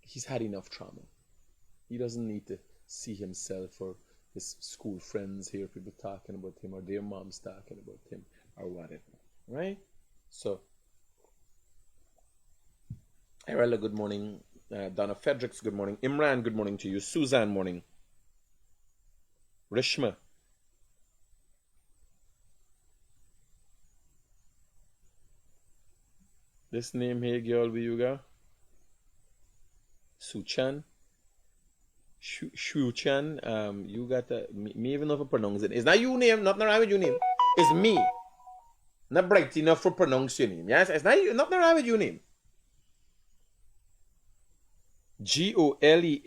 he's had enough trauma. He doesn't need to see himself or his school friends hear people talking about him or their moms talking about him or whatever, right? So, Arella, good morning. Donna Fredericks, good morning. Imran, good morning to you. Suzanne, morning. Rishma. This name here, girl, where you go? Suchan. Shuchan. You got me even know if I pronounce it. It's not your name, nothing wrong with your name. It's me. Not bright enough for pronounce your name. Yes, it's not you, nothing wrong with your name. Golendrie,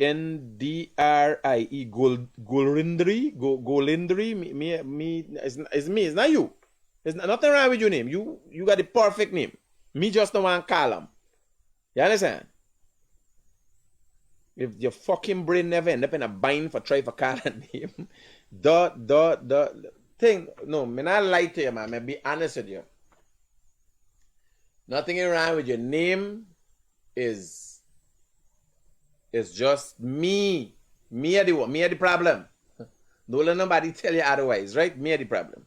Golendrie, me, it's me, it's not you. There's nothing wrong with your name. You got the perfect name. Me just don't want to call him. You understand? If your fucking brain never end up in a bind for trying to call a name, the thing, no, me not lie to you, man. Me be honest with you. Nothing wrong with your name is just me. Me are the problem. Don't let nobody tell you otherwise, right? Me are the problem.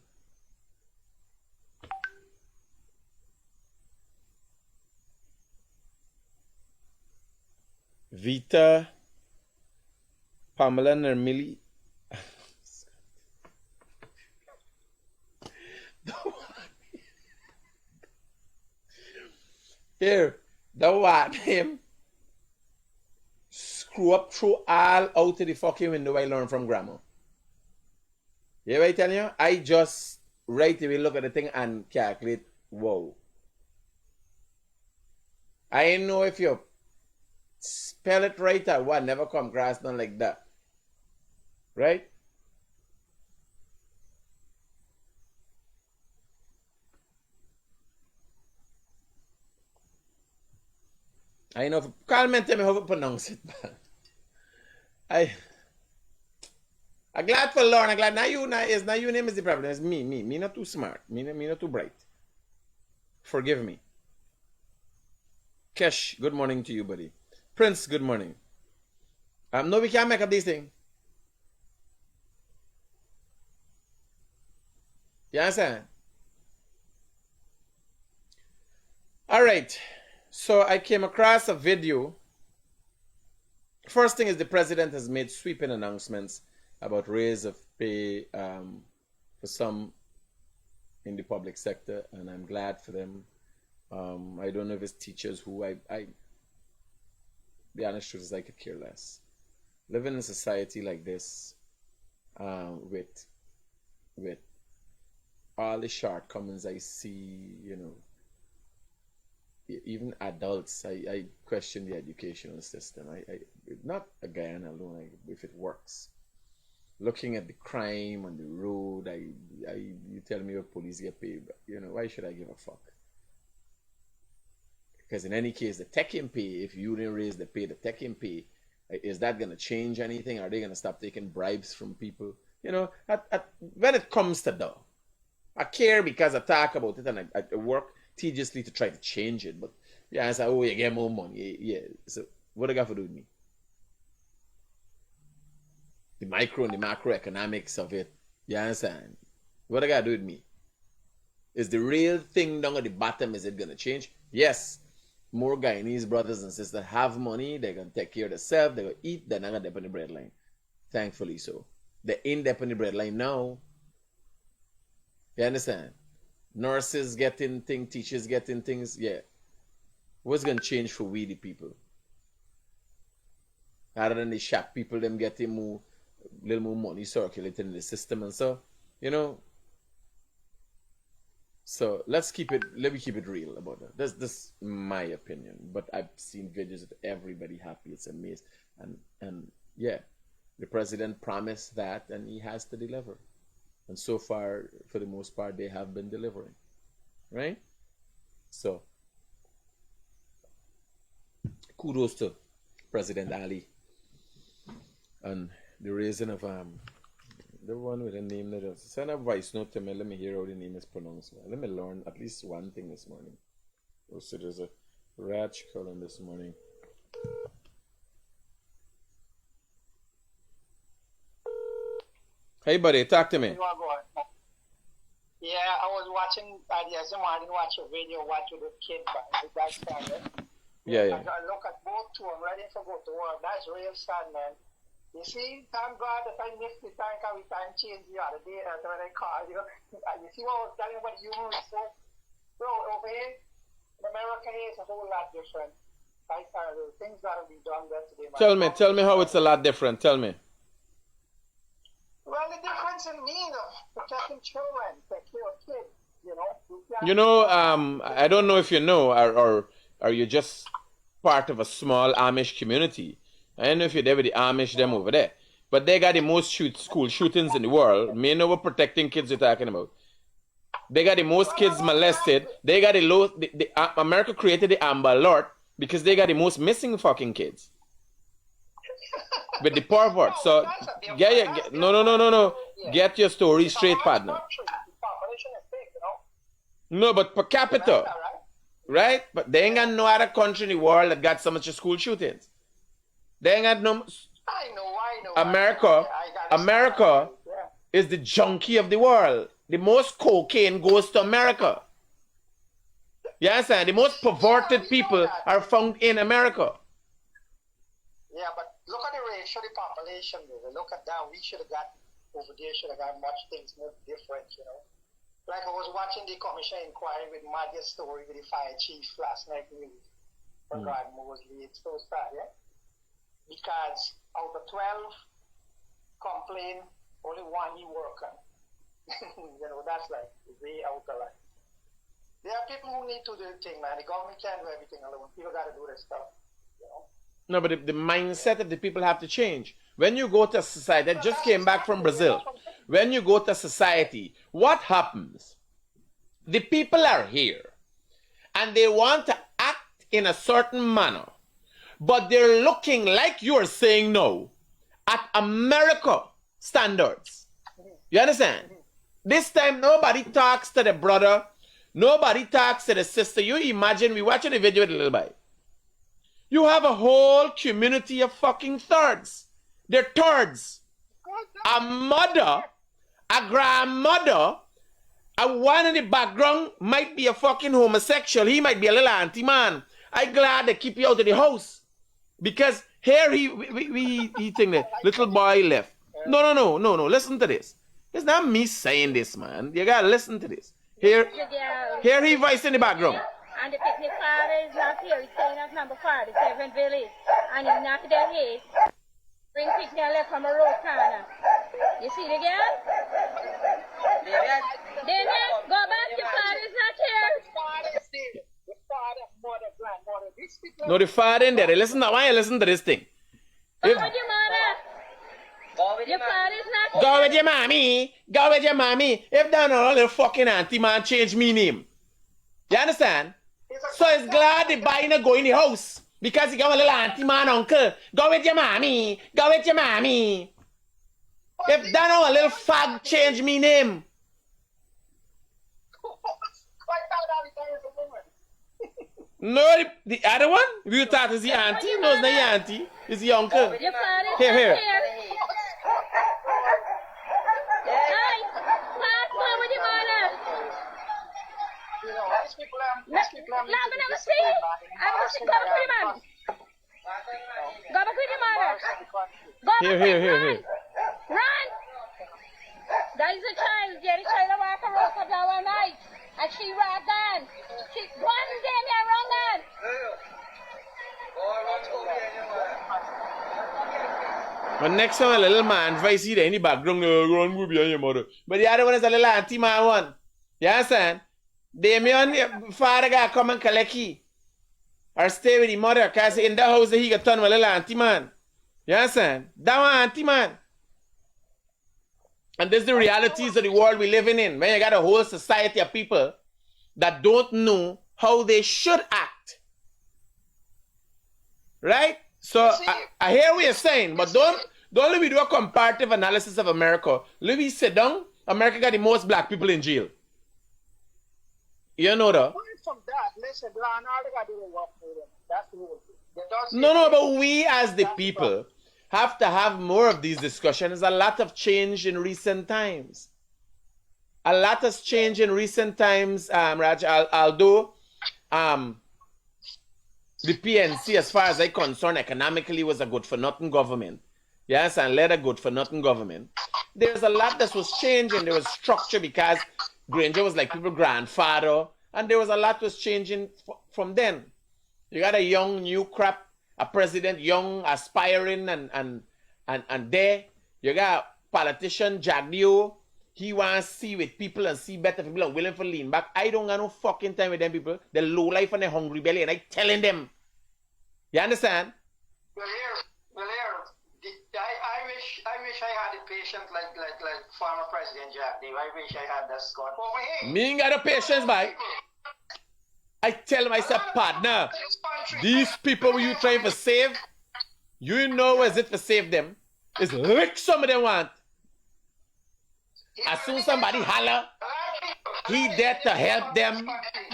Vita, Pamela Nermili. Here, the what him screw up through all out of the fucking window I learned from grandma. You know what I tell you? I just right away look at the thing and calculate, whoa. I know if you spell it right or what, never come across nothing like that. Right? I know if call me and tell me how to pronounce it. I'm glad for Lauren. I'm glad now you name is the problem. It's me. Me not too smart. Me not too bright. Forgive me. Kesh, good morning to you, buddy. Prince, good morning. No, we can't make up these things. You understand? All right. So I came across a video. First thing is the president has made sweeping announcements about raise of pay for some in the public sector, and I'm glad for them. I don't know if it's teachers who I the honest truth is I could care less. Living in a society like this, with all the shortcomings I see, you know, even adults, I question the educational system. I not a Guyana alone. If it works, looking at the crime on the road, you tell me what police get paid, but, you know, why should I give a fuck? Because in any case, the tech-in pay, if you didn't raise the pay, the tech-in pay, is that going to change anything? Are they going to stop taking bribes from people? You know, when it comes to that, I care because I talk about it and I work tediously to try to change it. But yeah, I say, oh, you get more money. Yeah. So what do I got to do with me? The micro and the macroeconomics of it. You understand? What do I got to do with me? Is the real thing down at the bottom, is it going to change? Yes. More Guyanese brothers and sisters have money. They're going to take care of themselves. They're going to eat. They're not going to depend on the breadline. Thankfully so. They ain't depend on the breadline now. You understand? Nurses getting things, teachers getting things. Yeah. What's going to change for we the people? Other than the shop people, them getting more, little more money circulating in the system and so, you know. So let me keep it real about that. That's my opinion. But I've seen videos of everybody happy. It's amazing. And yeah, the president promised that and he has to deliver. And so far, for the most part, they have been delivering. Right? So kudos to President Ali and the raising of the one with the name that is. Send a voice note to me. Let me hear how the name is pronounced. Let me learn at least one thing this morning. Oh, so there's a Raj calling this morning. Hey, buddy, talk to me. You want to go on? Yeah, I was watching, yesterday morning, watch a video, watch with the kid, the guy's family. Yeah. I look at both two, I'm ready to go to work. That's real sad, man. You see, thank God that I missed the time, because we time changed the other day, that's when I called you. You see what I was telling you about humor is so, bro, over here, in America here is a whole lot different. Things that have been done there today. Tell me how it's a lot different. Tell me. Well, the difference in me, protecting children, take care of kids, you know. I don't know if you know, or are you just part of a small Amish community? I don't know if you're there with the Amish, them over there. But they got the most school shootings in the world. Me know what protecting kids you're talking about. They got the most kids molested. They got America created the Amber Alert because they got the most missing fucking kids. With the pervert. So, no. Get your story straight, partner. No, but per capita. Right? But they ain't got no other country in the world that got so much school shootings. They ain't got no... I know. America is the junkie of the world. The most cocaine goes to America. You understand? The most perverted people are found in America. Yeah, but look at the ratio of the population. Look at that. We should have got over there, should have got much things more different, you know. Like I was watching the commission inquiry with Madia's story with the fire chief last night news. For God, Mosley, it's so sad, yeah? Because out of 12 complain, only one he working. You know, that's like way out of line. There are people who need to do the thing, man. The government can't do everything alone. People got to do this stuff, you know. No, but the mindset of the people have to change. When you go to society, I just came back from Brazil. When you go to society, what happens? The people are here and they want to act in a certain manner, but they're looking like you're saying no at America standards. You understand? This time, nobody talks to the brother. Nobody talks to the sister. You imagine, we watching the video with a little boy. You have a whole community of fucking thirds. They're thirds. A mother, a grandmother, a one in the background might be a fucking homosexual. He might be a little anti-man. I'm glad they keep you out of the house. Because here he think that little boy left. No. Listen to this. It's not me saying this, man. You gotta listen to this. Here he voice in the background. And the picnic father is not here. He's staying at number 47 Village. And he's not there here. Bring picnic left from a road corner. You see the girl? Damien, go back. Your father's not here. The father, mother, grandmother. These people... No, the father in there. Listen, I want you to listen to this thing. Go with your mother. Your father's not here. Go with your mommy. Go with your mommy. If that not a little fucking auntie man change me name. You understand? So it's glad the boy not go in the house. Because he got a little auntie man uncle. Go with your mommy. Go with your mommy. If that not a little fag change me name. No, the other one? You thought is the auntie? No, it's not the auntie. It's the uncle. Your father's Here. not here. Hey, pass go with your mother. You know, these people are... Now, we never see. I'm going to go back with your mom. Go back with your mother. Go back Here. Run! That is a child. Yeah, the child of walk around for our night. And she ran down. She one day me around down. But next time a little man voice there in the background, run go behind your mother. But the other one is a little auntie man one. You understand? Damien, your father got come and collect key. Or stay with the mother, because in the house he got turn with a little auntie man. You understand? That one auntie man. And this is the realities of the world we're living in. When you got a whole society of people that don't know how they should act. Right? So I hear what you're saying, but don't let me do a comparative analysis of America. Let me sit down. America got the most black people in jail. You know that? From that, listen, Leonardo got to do the work for them. That's the whole thing. No, but we as the people have to have more of these discussions. A lot of change in recent times. A lot has changed in recent times, Raj. Although the PNC, as far as I'm concerned, economically was a good-for-nothing government. Yes, and led a good-for-nothing government. There's a lot that was changing. There was structure because Granger was like people's grandfather, and there was a lot was changing from then. You got a young, new crop, a president, young, aspiring, and there. You got politician, Jagdio. He wants to see with people and see better people and willing to lean back. I don't got no fucking time with them people. They're low life and they're hungry belly, and I telling them. You understand? Well, I wish I had a patient like former President Jack Dave. I wish I had that Scott over here. Me ain't got no patience, bye. I tell myself, partner, these people you trying to save, you know is it to save them? It's lick some of them want. As soon as somebody holler, he there to help them.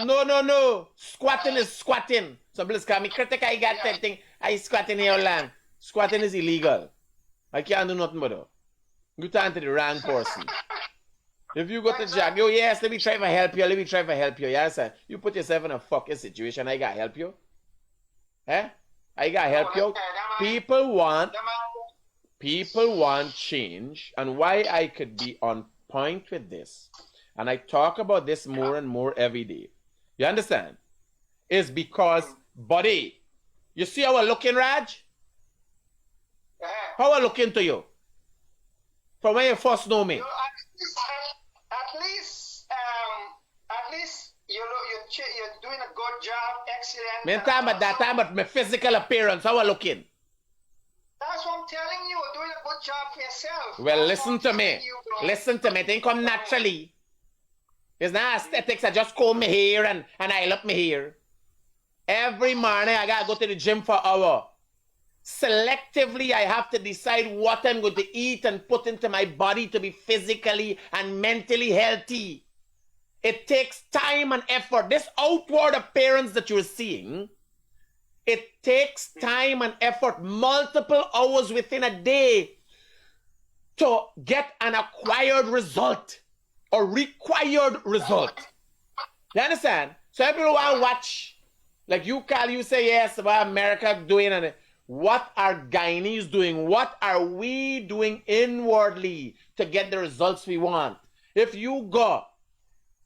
No. Squatting is squatting. Some people call me critic. I got that thing. I squatting in your land. Squatting is illegal. I can't do nothing but that. You turn to the wrong person. If you go to Jack, yo, yes, let me try to help you. Yes, sir. You put yourself in a fucking situation. I gotta help you. Eh? I gotta help you. People want change, and why I could be on point with this, and I talk about this more and more every day. You understand? Is because, buddy, you see how I looking, Raj? How I looking to you? From when you first know me? At least you're doing a good job, excellent. Me time at that time, but my physical appearance, how I looking? That's what I'm telling you. You're doing a good job for yourself. Well, listen to me. Listen to me. It ain't come naturally. It's not aesthetics. I just comb my hair and I look my hair. Every morning I gotta go to the gym for an hour. Selectively, I have to decide what I'm going to eat and put into my body to be physically and mentally healthy. It takes time and effort. This outward appearance that you're seeing, it takes time and effort, multiple hours within a day to get an acquired result or required result. You understand? So everyone want to watch, like you say, yes, what America doing, and what are Guyanese doing? What are we doing inwardly to get the results we want? If you go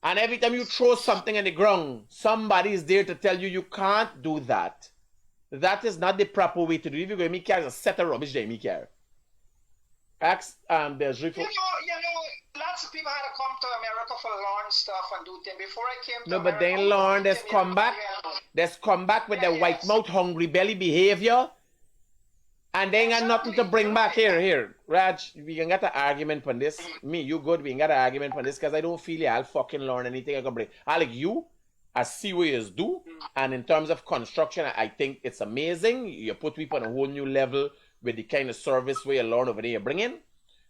and every time you throw something in the ground, somebody is there to tell you can't do that. That is not the proper way to do it. If you go to me care, a set of rubbish there, me care. Ask there's you know, lots of people had to come to America for learn stuff and do things. Before I came to no, America, but they learn. There's come back with the white mouth, hungry belly behavior. And they ain't got nothing to bring back. Here. Raj, we can get an argument on this. Me, you good, we can get an argument on this because I don't feel I'll fucking learn anything I can bring. I like you, I see what you do. And in terms of construction, I think it's amazing. You put people on a whole new level with the kind of service where you learn over there you bring in.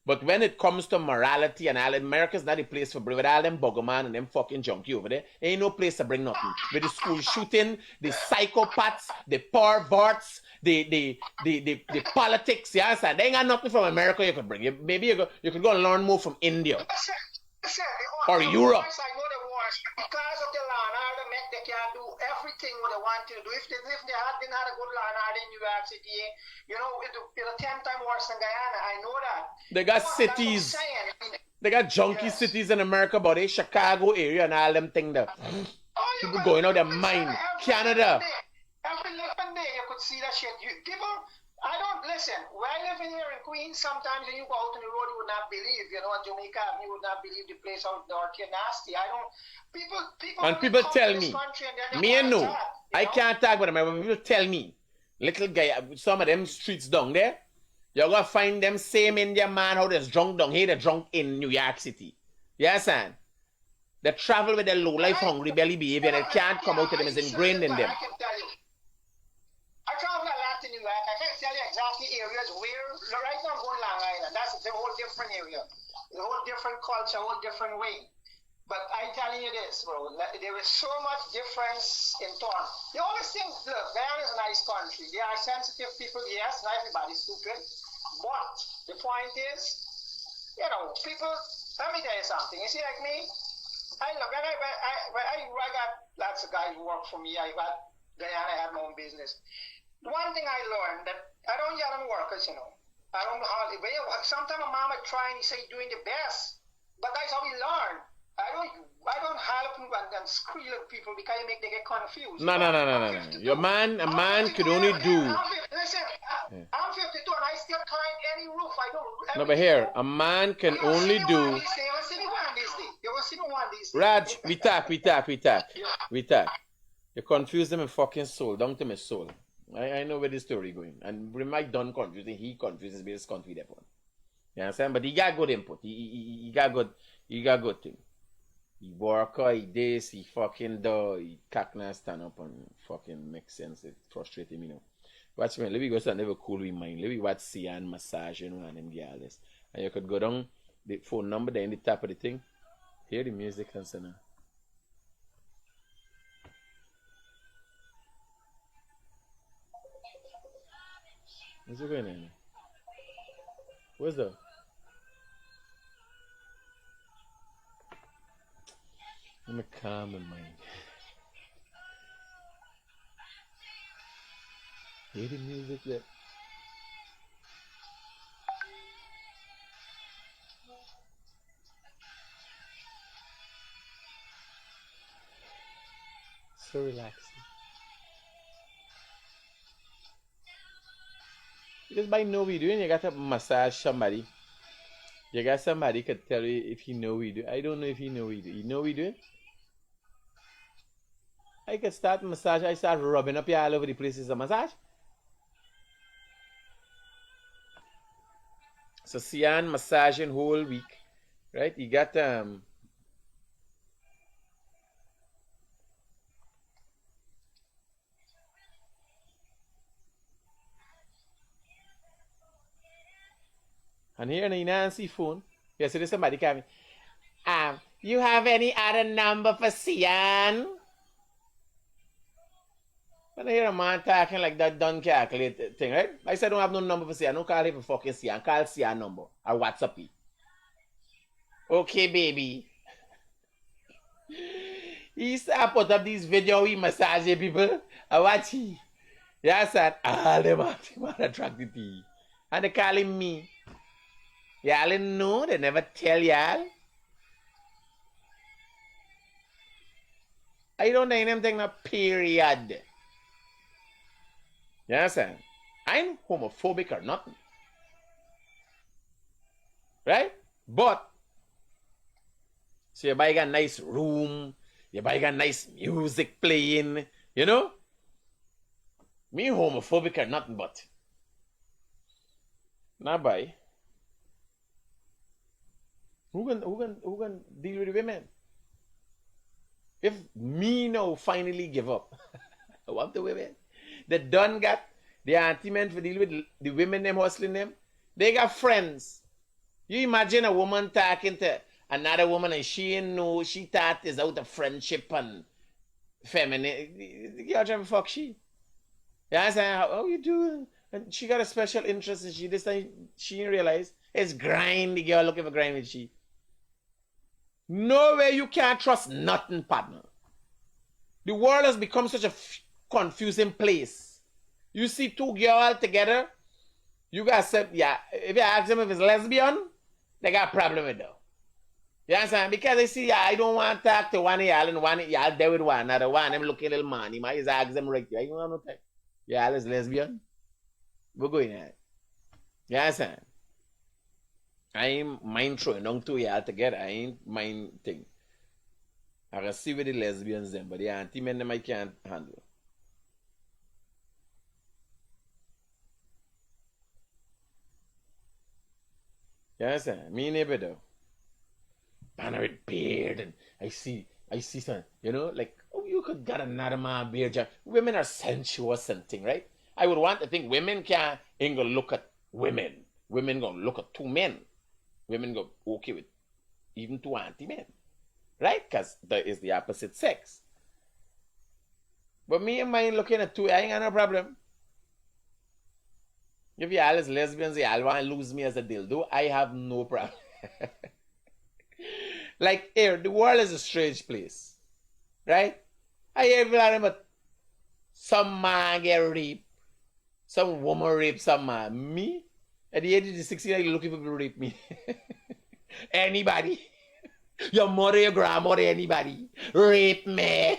But when it comes to morality and all, America's not a place for bring with all them buggerman and them fucking junkie over there. Ain't no place to bring nothing. With the school shooting, the psychopaths, the perverts, the politics, yes, and they ain't got nothing from America you could bring. Maybe you could go and learn more from India. Or Europe. Because of the law and order, they can do everything what they want to do. If they didn't have a good law and order in New York City, it'll 10 times worse than Guyana. I know that. They got cities. They got junky cities in America, but they Chicago area and all them things there. People going out their mind. Canada. Every living day you could see that shit. I don't listen. When I live in here in Queens, sometimes when you go out on the road, you would not believe. In Jamaica, you would not believe the place out dirty and nasty. People tell me, I can't talk about them, but people tell me, little guy, some of them streets down there, you're gonna find them same Indian man how they're drunk down here, they're drunk in New York City. Yes, son. They travel with their low life, hungry belly behavior, and it can't come out to them. It's ingrained in them. I travel a lot in New York. I can't tell you exactly areas where. Right now I'm going Long Island. That's a whole different area. A whole different culture, a whole different way. But I'm telling you this, bro. There is so much difference in town. The only thing, look, Guyana is a nice country. There are sensitive people, yes. Not everybody's stupid. But the point is, you know, people, let me tell you something. You see, like me, I got lots of guys who work for me. I got Guyana, I had my own business. One thing I learned that I don't get on workers, you know. I don't know how, sometimes a mama trying to say doing the best, but that's how we learn. I don't help and squeal at people because they get confused. No. A man could only do. Listen, I'm 52 and I still climb any roof. I don't. No, but here, a man can only do. You ever see me one these days? Raj, we talk. You confuse them in fucking soul, down to my soul. I know where the story going. And Mike done confusing, he confuses me, this country that one. You understand? But he got good input. He got good thing. He work, he this, he fucking do, he cackna stand up and fucking make sense. It frustrates him, you know. Watch me, let me go to another cool with mine. Let me watch Seon massaging one of them girls. And you could go down the phone number there in the top of the thing. Hear the music and so now. What's going on? What's that? I'm a calm in mind. Hear the music that. So relaxing. Because by know we doing, you got to massage somebody. You got somebody could tell you if he know we do. I don't know if he know we do. You know we do it? I could start massage. I start rubbing up you all over the place. It's a massage. So Seon massaging whole week, right? You got and here in the Nancy phone, you see somebody coming. You have any other number for Seon? When I hear a man talking like that, don't calculate thing, right? I said I don't have no number for Seon. Don't call him for fucking Seon. Call Seon number or WhatsApp it. Okay, baby. He used to put up these videos we massage people. I watch he. Yeah, said all them are attracted to you. And they call him me. Y'all know, they never tell y'all. I don't know anything, no period. You understand? I ain't homophobic or nothing. Right? But, so you buy a nice room, you buy a nice music playing, you know? Me homophobic or nothing but. Now buy. Who can deal with the women? If me now finally give up, I want the women. They done got the anti-men for deal with the women them hustling them. They got friends. You imagine a woman talking to another woman and she know she thought is out of friendship and feminine. The girl trying to fuck she. You understand? How you doing? And she got a special interest in she. This time she didn't realize it's grind. The girl looking for grind with she. No way you can't trust nothing, partner. The world has become such a confusing place. You see two girls together, you guys say, yeah, if you ask them if it's lesbian, they got a problem with them. You understand? Because they see, yeah, I don't want to talk to one of y'all and one of y'all there with one another one. Them looking little man. He might ask them right there. You want no time? Y'all is lesbian? We're going at it. You understand? I ain't mind throwing down two y'all together. I ain't mind thing. I can see with the lesbians them, but the anti-men them I can't handle. You understand? Me neighbor though. Banner with beard and I see some, you know, like, oh, you could get another man beard. Women are sensuous and thing, right? I would want to think women ain't gonna look at women. Women gonna look at two men. Women go okay with even two anti-men. Right? Because that is the opposite sex. But me and mine looking at two, I ain't got no problem. If y'all is lesbians, y'all want to lose me as a dildo, I have no problem. Like, here, the world is a strange place. Right? I hear about some man get raped, some woman rape some man. Me? At the age of 16, I'm looking for people to rape me. Anybody? Your mother, your grandmother, anybody? Rape me.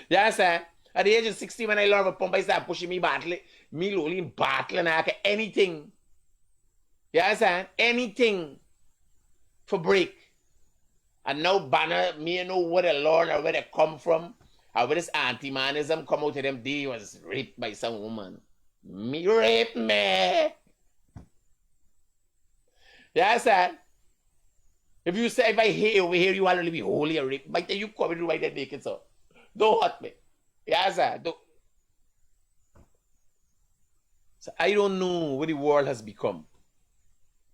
You understand? At the age of 16, when I learned about pump, I started pushing me battle, me lowly battling, anything. You understand? Anything for break. And now banner, me know where they learn or where they come from. Or where this anti-manism come out of them, they was raped by some woman. Me rape me. You understand? If you say, if I hear over here, you want to be holy or rape, but then you come and right there naked, so. Don't hurt me. You understand? Don't. So I don't know what the world has become.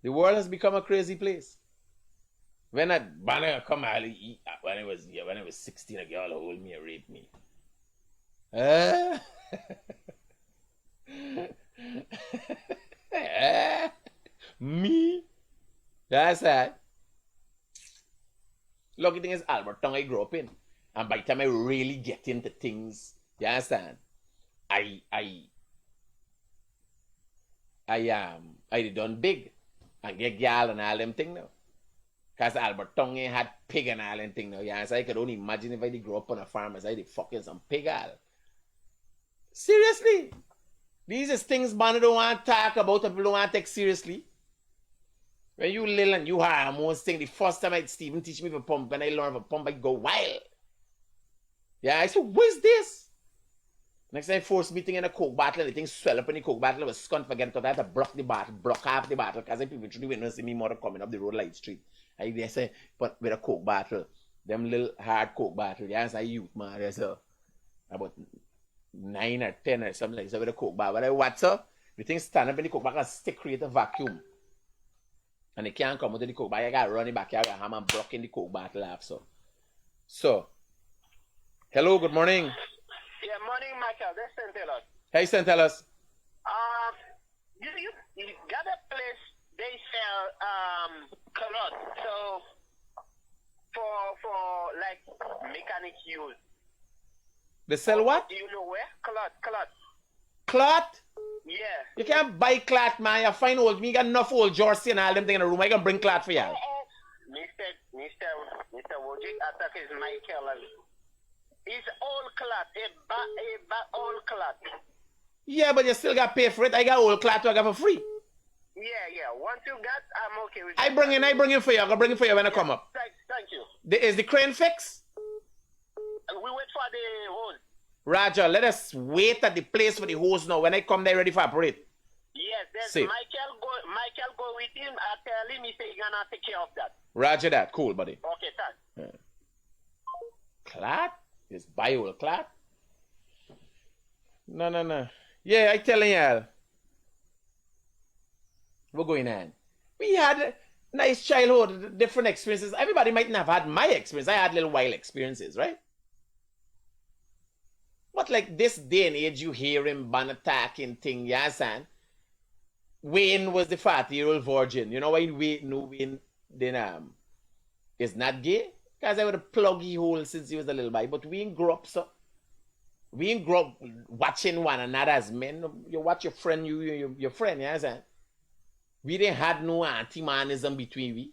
The world has become a crazy place. When I banner come out when I was 16, a girl hold me and rape me. Me? That's that. Look, the thing is, Albert Tongue I grew up in. And by the time I really get into things, you understand? I did done big and get gal and all them thing now. Cause Albert Tongue had pig and all them thing now. Yeah, so I could only imagine if I did grow up on a farm as I did fucking some pig all. Seriously. These is things man don't want to talk about and people don't want to take seriously. When you little and you have most thing, the first time Stephen teach me for pump, when I learn for pump, I go wild. Yeah, I said, what is this? Next time, force meeting in a coke bottle, and the thing swell up in the coke bottle, I was scunned forget because I had to block the bottle, block half the bottle, because people through the window see me more coming up the road light street. I they say, but with a coke bottle, them little hard coke bottle, yeah, I youth man, there's about 9 or 10 or something like that with a coke bottle. But I watch her, the thing stand up in the coke bottle, stick create a vacuum. And they can't come out of the coke bottle, I gotta run it back here, I got hammer blocking the coke bottle off, So, hello, good morning. Yeah, morning, Michael. That's St. Helens. Hey, St. Helens. You got a place they sell cloth. So for like mechanic use. They sell what? Do you know where? Cloth. Cloth? Yeah. You can't buy cloth, man. You find old me got enough old jersey and all them things in the room. I can bring cloth for you. Mr. Wojik attack is Michael. It's all cloth, all cloth. Yeah, but you still got to pay for it. I got old cloth I got for free. Yeah. Once you got, I'm okay with it. I bring it for you. I'm going to bring it for you when I come up. Thank you. Is the crane fixed? We wait for the hose. Roger, let us wait at the place for the hose now. When I come there ready for operate. Yes, there's See. Michael go with him. I tell him, he say he's going to take care of that. Roger that. Cool, buddy. Okay, thanks. Yeah. Cloth? It's bio cloth? No. Yeah, I telling y'all. What's going on? We had a nice childhood, different experiences. Everybody might not have had my experience. I had little wild experiences, right? But like this day and age, you hear him ban attacking thing, yeah, son. Wayne was the 40-year-old virgin. You know why Wayne then is not gay? Because I would have pluggy hole since he was a little boy. But we ain't grow up, so. We ain't grow up watching one another as men. You watch your friend, your friend, yeah, son. We didn't have no anti-manism between we.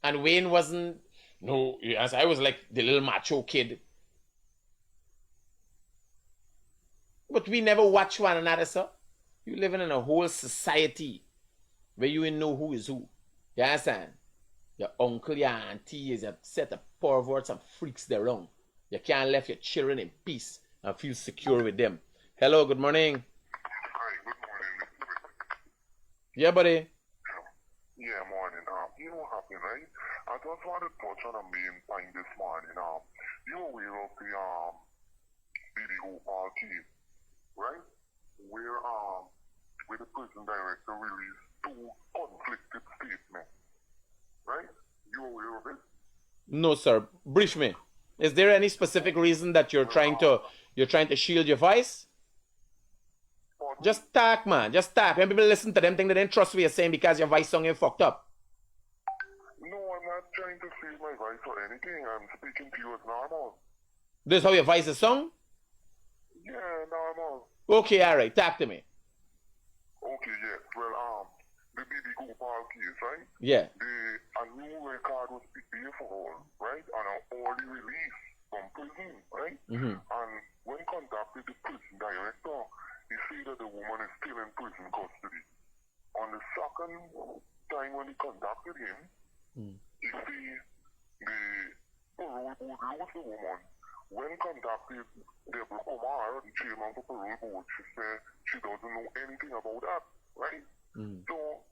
And Wayne wasn't, no, yes, I was like the little macho kid. But we never watch one another, sir. You living in a whole society where you ain't know who is who. You understand? Your uncle, your auntie is a set of perverts and freaks there wrong. You can't leave your children in peace and feel secure with them. Hello, good morning. Hi, good morning, Mr. Critic. Yeah, buddy. Yeah, morning. You know what happened, right? I just wanted to touch on a main point this morning. You aware of the video party, right? Where the prison director released 2 conflicted statements, right? You aware of it? No, sir. Brief me. Is there any specific reason that you're trying to shield your voice? For Just talk, man. Just talk. When people listen to them, think they don't trust what you're saying because your voice song ain't fucked up. No, I'm not trying to save my voice or anything. I'm speaking to you as normal. This is how your voice is sung? Yeah, normal. Okay, alright. Talk to me. Okay, yes. Well, the BB Gopal case, right? Yeah. A new record was prepared for all, right? And an early release from prison, right? Mm-hmm. And when contacted the prison director, he said that the woman is still in prison custody. On the second time when he contacted him, he said the parole board lost the woman. When contacted Deborah Kumar, the chairman of the parole board, she said she doesn't know anything about that, right? So,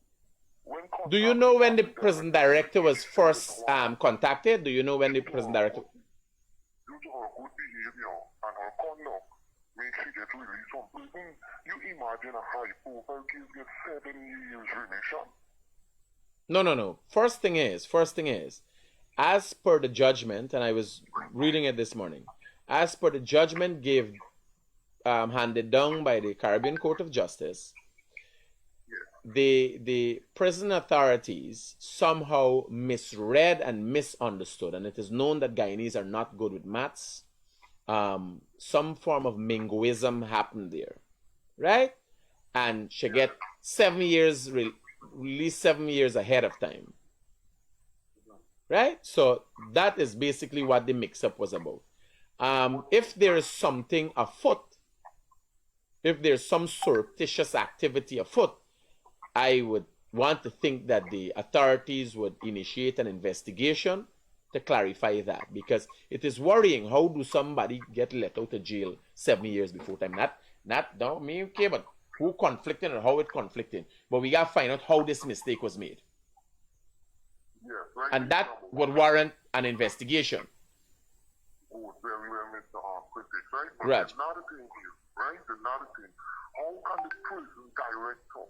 when do you know when the prison director was first contacted? Do you know when the prison director... Due to her good behavior and her conduct, makes she get released from prison. You imagine a high-profile case gets 7 years remission? No. First thing is, as per the judgment, and I was reading it this morning, as per the judgment handed down by the Caribbean Court of Justice, the prison authorities somehow misread and misunderstood, and it is known that Guyanese are not good with maths. Some form of mingoism happened there, right? And she get 7 years, released 7 years ahead of time, right? So that is basically what the mix-up was about. If there is something afoot, if there's some surreptitious activity afoot, I would want to think that the authorities would initiate an investigation to clarify that, because it is worrying. How do somebody get let out of jail 7 years before time? Don't me okay, but who conflicting and how it conflicting. But we gotta find out how this mistake was made. Yeah, right. And that would warrant an investigation. Oh, very well, Mr. Critic, right? But Right. there's another thing here, right? There's another thing. How can the prison director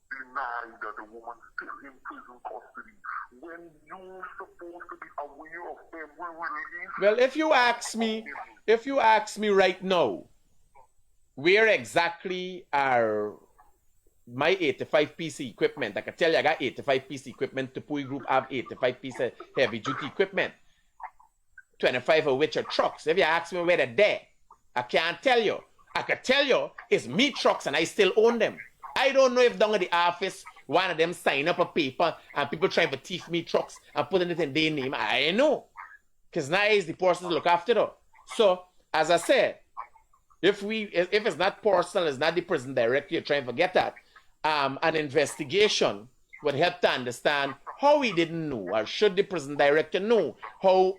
deny that the woman is still in prison custody when you're supposed to be aware of every release? Well, if you ask me right now, where exactly are my 85 piece equipment? I can tell you I got 85 piece equipment. The Pui group have 85 piece of heavy duty equipment, 25 of which are trucks. If you ask me where they're there, I can't tell you. I can tell you it's me trucks and I still own them. I don't know if down at the office one of them sign up a paper and people trying to thief me trucks and putting it in their name. I know, because now is the person to look after them. So as I said, if it's not personal, it's not the prison director, you're trying to forget that. An investigation would help to understand how he didn't know, or should the prison director know how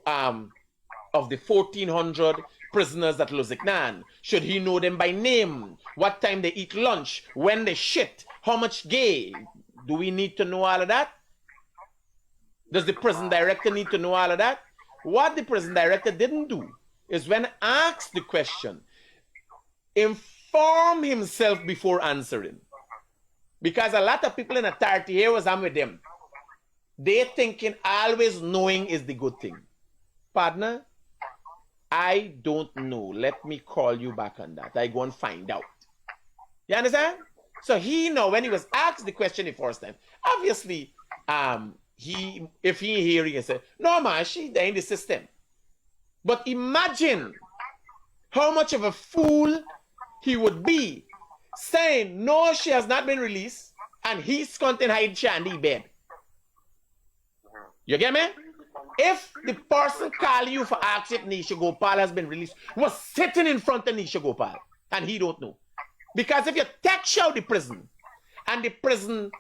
of the 1,400 prisoners at Luziknan, should he know them by name, what time they eat lunch, when they shit, how much gay? Do we need to know all of that? Does the prison director need to know all of that? What the prison director didn't do is, when asked the question, inform himself before answering. Because a lot of people in authority, here was I'm with them, they thinking always knowing is the good thing. Partner, I don't know. Let me call you back on that. I go and find out. You understand? So he know when he was asked the question the first time, obviously, if he hearing and say, no man, she there in the system. But imagine how much of a fool he would be saying, no, she has not been released, and he's content hide Shandy bed. You get me? If the person call you for asking if Nisha Gopal has been released, was sitting in front of Nisha Gopal, and he don't know. Because if you text out the prison, and the prison,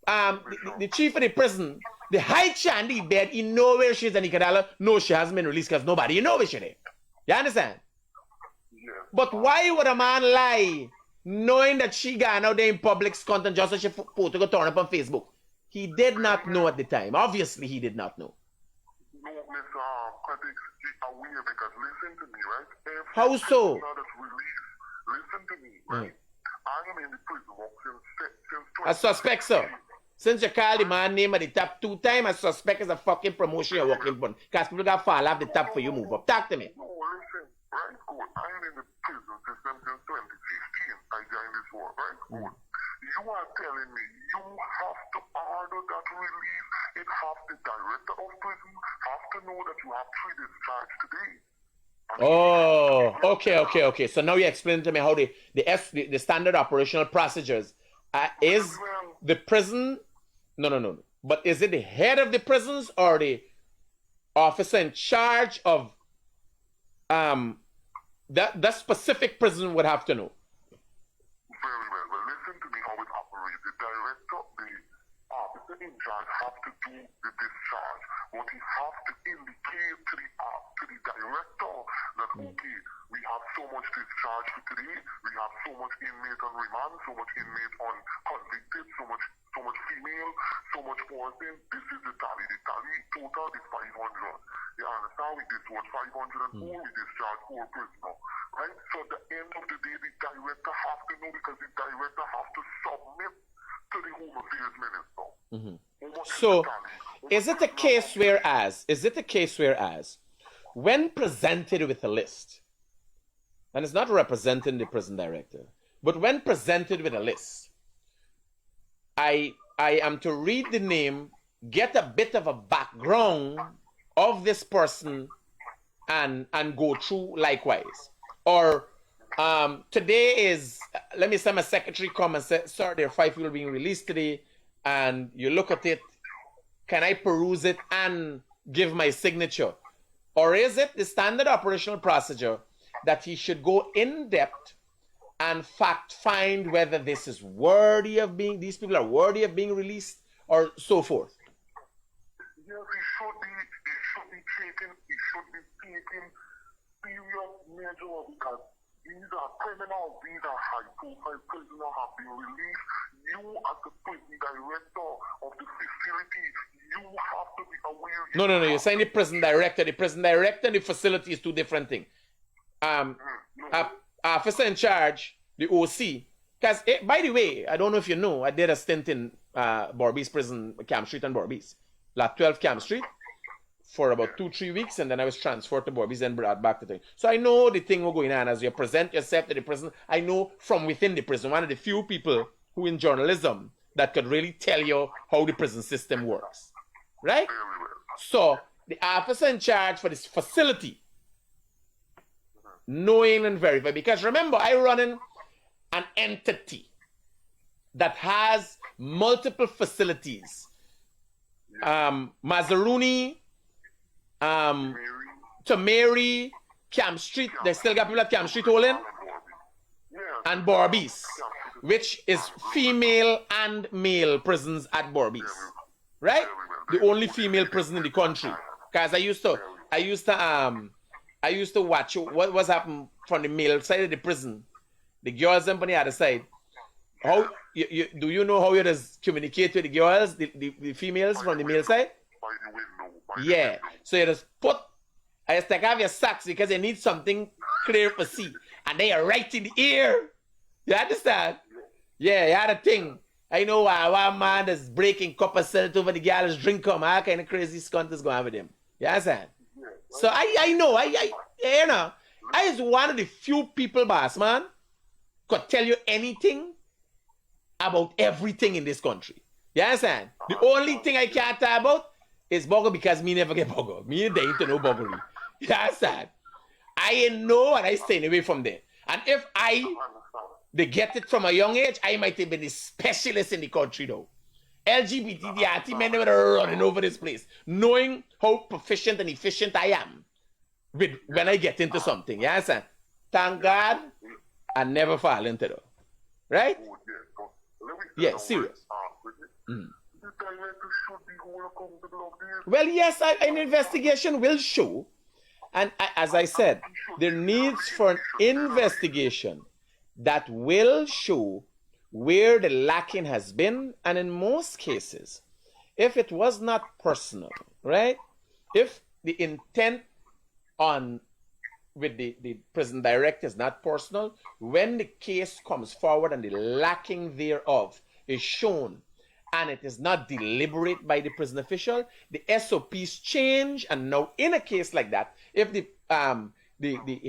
the chief of the prison, the high Shandy bed, he know where she is, and he can tell her, no, she hasn't been released because nobody know where she is. You understand? Yeah. But why would a man lie, knowing that she got out there in public content just so she put to go turn up on Facebook? He did not know at the time. Obviously, he did not know. No, Mr. Critic, be aware, because listen to me, right? Every How so? prisoner that's released, listen to me, right? I am in the prison since I suspect so. Since you call the man name at the top 2 times, I suspect it's a fucking promotion you're working on. Because people got fall off the top for you move up. Talk to me. No, listen, right? Good. I am in the prison system since I joined this war, right? Good. You are telling me you have to order that release. It has the director of prison have to know that you have 3 discharged today. Oh, okay. So now you explain to me how the standard operational procedures is the prison. No. But is it the head of the prisons or the officer in charge of that specific prison would have to know? Very well. Well, listen to me how it operates. The director, the officer in charge have to do the discharge, but he has to indicate to the director that okay, we have so much discharge for today, we have so much inmate on remand, so much inmate on convicted, so much female, so much person. This is the tally. The tally total is 500. You understand? We did what 504, we discharged 4 prisoners. Right? So at the end of the day, the director has to know because the director has to submit to the Home Affairs Minister. So is it a case whereas when presented with a list, and it's not representing the prison director, but when presented with a list, I am to read the name, get a bit of a background of this person and go through likewise. Or today is, let me say my secretary come and say, sir, there are 5 people being released today, and you look at it, can I peruse it and give my signature? Or is it the standard operational procedure that he should go in depth and fact find whether this is worthy of being, these people are worthy of being released, or so forth? Yes, it should be taken serious measure because these are criminals, these are high-profile prisoners have been released. You, as the prison director of the facility, you have to be aware. No, you're saying the prison director. The prison director and the facility is 2 different things. Officer in charge, the OC, because, by the way, I don't know if you know, I did a stint in Berbice prison, Camp Street and Berbice, La 12 Camp Street, for about 2-3 weeks, and then I was transferred to Berbice and brought back to the thing. So I know the thing was going on as you present yourself to the prison. I know from within the prison, one of the few people who in journalism that could really tell you how the prison system works, right? So the officer in charge for this facility, knowing and verify, because remember, I run in an entity that has multiple facilities. Mazaruni, Tamari, Camp Street, they still got people at Camp Street holding, and Berbice, which is female and male prisons at Berbice, right? The only female prison in the country. Because I used to watch what was happening from the male side of the prison. The girls on the other side. How do you know how you just communicate with the girls, the females from the male side? Yeah. So you just I just take off your socks because you need something clear for see. And they are right in the ear. You understand? Yeah, you had a thing. I know one man is breaking copper salt over the girl's drink come. All kind of crazy scunt is going on with him. You understand? So I know, you know, I is one of the few people, boss man, could tell you anything about everything in this country. You understand? The only thing I can't talk about is bugger because me never get bugger. Me they ain't no buggery. You understand? I know and I stay away from them. And if they get it from a young age, I might have been the specialist in the country though. LGBT, the anti-men were running over this place, knowing how proficient and efficient I am when I get into something. You understand? Thank God I never fall into it. Right? Yeah, serious. Well, yes, an investigation will show. And as I said, there needs for an investigation that will show where the lacking has been, and in most cases, if it was not personal, right? If the intent with the prison director is not personal, when the case comes forward and the lacking thereof is shown, and it is not deliberate by the prison official, the SOPs change, and now in a case like that, if the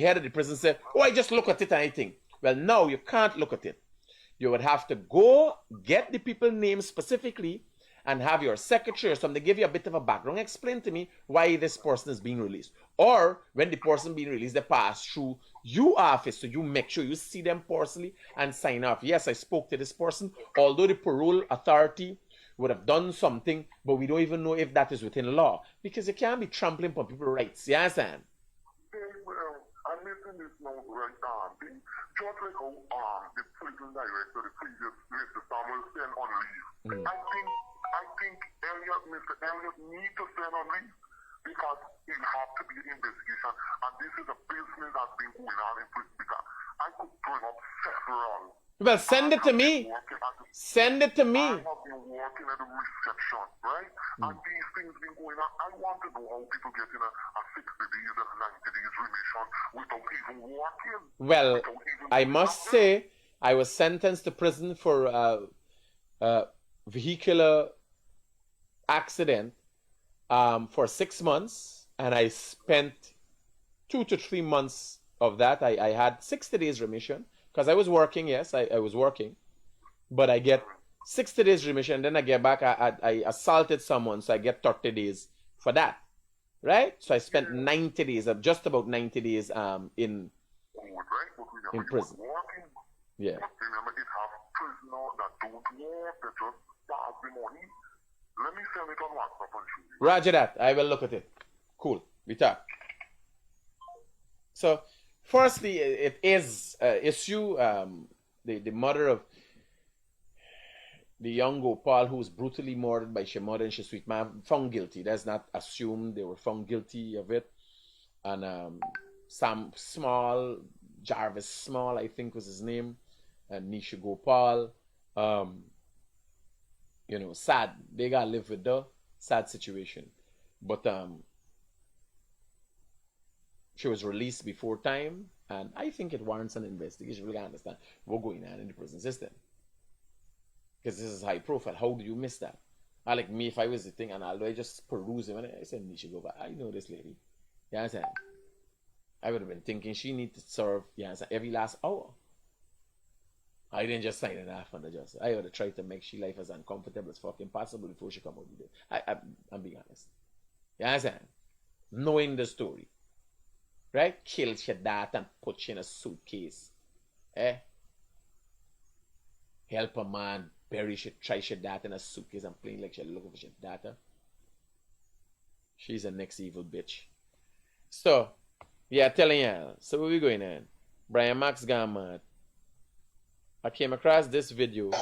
head of the prison said, oh, I just look at it and I think, Well, no, you can't look at it. You would have to go get the people names specifically and have your secretary or something give you a bit of a background. Explain to me why this person is being released. Or when the person being released, they pass through your office. So you make sure you see them personally and sign off. Yes, I spoke to this person. Although the parole authority would have done something, but we don't even know if that is within law. Because you can't be trampling on people's rights. You understand? Very well. I'm making this note right now. Just like how the prison director, the previous Mr. Samuel, sent on leave. I think Mr. Elliott needs to send on leave because it has to be an investigation, and this is a business that's been going on in prison. Because I could bring up several. Well, send it to me. Send it to me. I have been working at the reception, right? And these things been going on. I want to know how people get in a 60 days and 90 days remission without even working. Well, I must say, I was sentenced to prison for vehicular accident for 6 months, and I spent 2 to 3 months of that. I had 60 days remission because I was working. Yes, I was working, but I get 60 days remission. Then I get back. I assaulted someone, so I get 30 days for that, right? So I spent 90 days, just about 90 days in prison. Yeah. Remember, it has prisoners that don't work, they just pass the money. Let me send it on WhatsApp and show you. Roger that. I will look at it. Cool. We talk. So, firstly, it is issue. The mother of the young Gopal who was brutally murdered by her mother and her sweet man found guilty. That's not assumed. They were found guilty of it. And Sam Small, Jarvis Small, I think was his name, and Nisha Gopal. You know, sad. They gotta live with the sad situation. But she was released before time, and I think it warrants an investigation. We gotta understand what's going on in the prison system. Because this is high profile. How do you miss that? Like me, if I was the thing, and I just peruse him, and I said, Nisha Gopal, I know this lady. You understand? I would have been thinking she needs to serve, you understand, every last hour. I didn't just sign it off on the justice. I would have tried to make she life as uncomfortable as fucking possible before she come out with it. I'm being honest. You understand? Knowing the story. Right? Kill your dad and put you in a suitcase. Help a man bury your, try your dad in a suitcase and playing like you're looking for your data. She's a next evil bitch. So, yeah, telling you. So where we going in? Brian Max gone mad. I came across this video,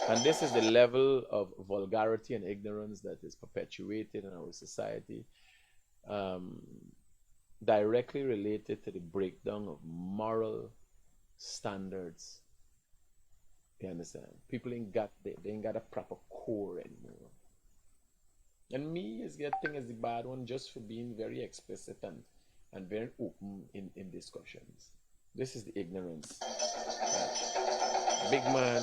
and this is the level of vulgarity and ignorance that is perpetuated in our society, directly related to the breakdown of moral standards. You understand? People ain't got a proper core anymore. And me is getting as the bad one just for being very explicit and very open in discussions. This is the ignorance. Big man,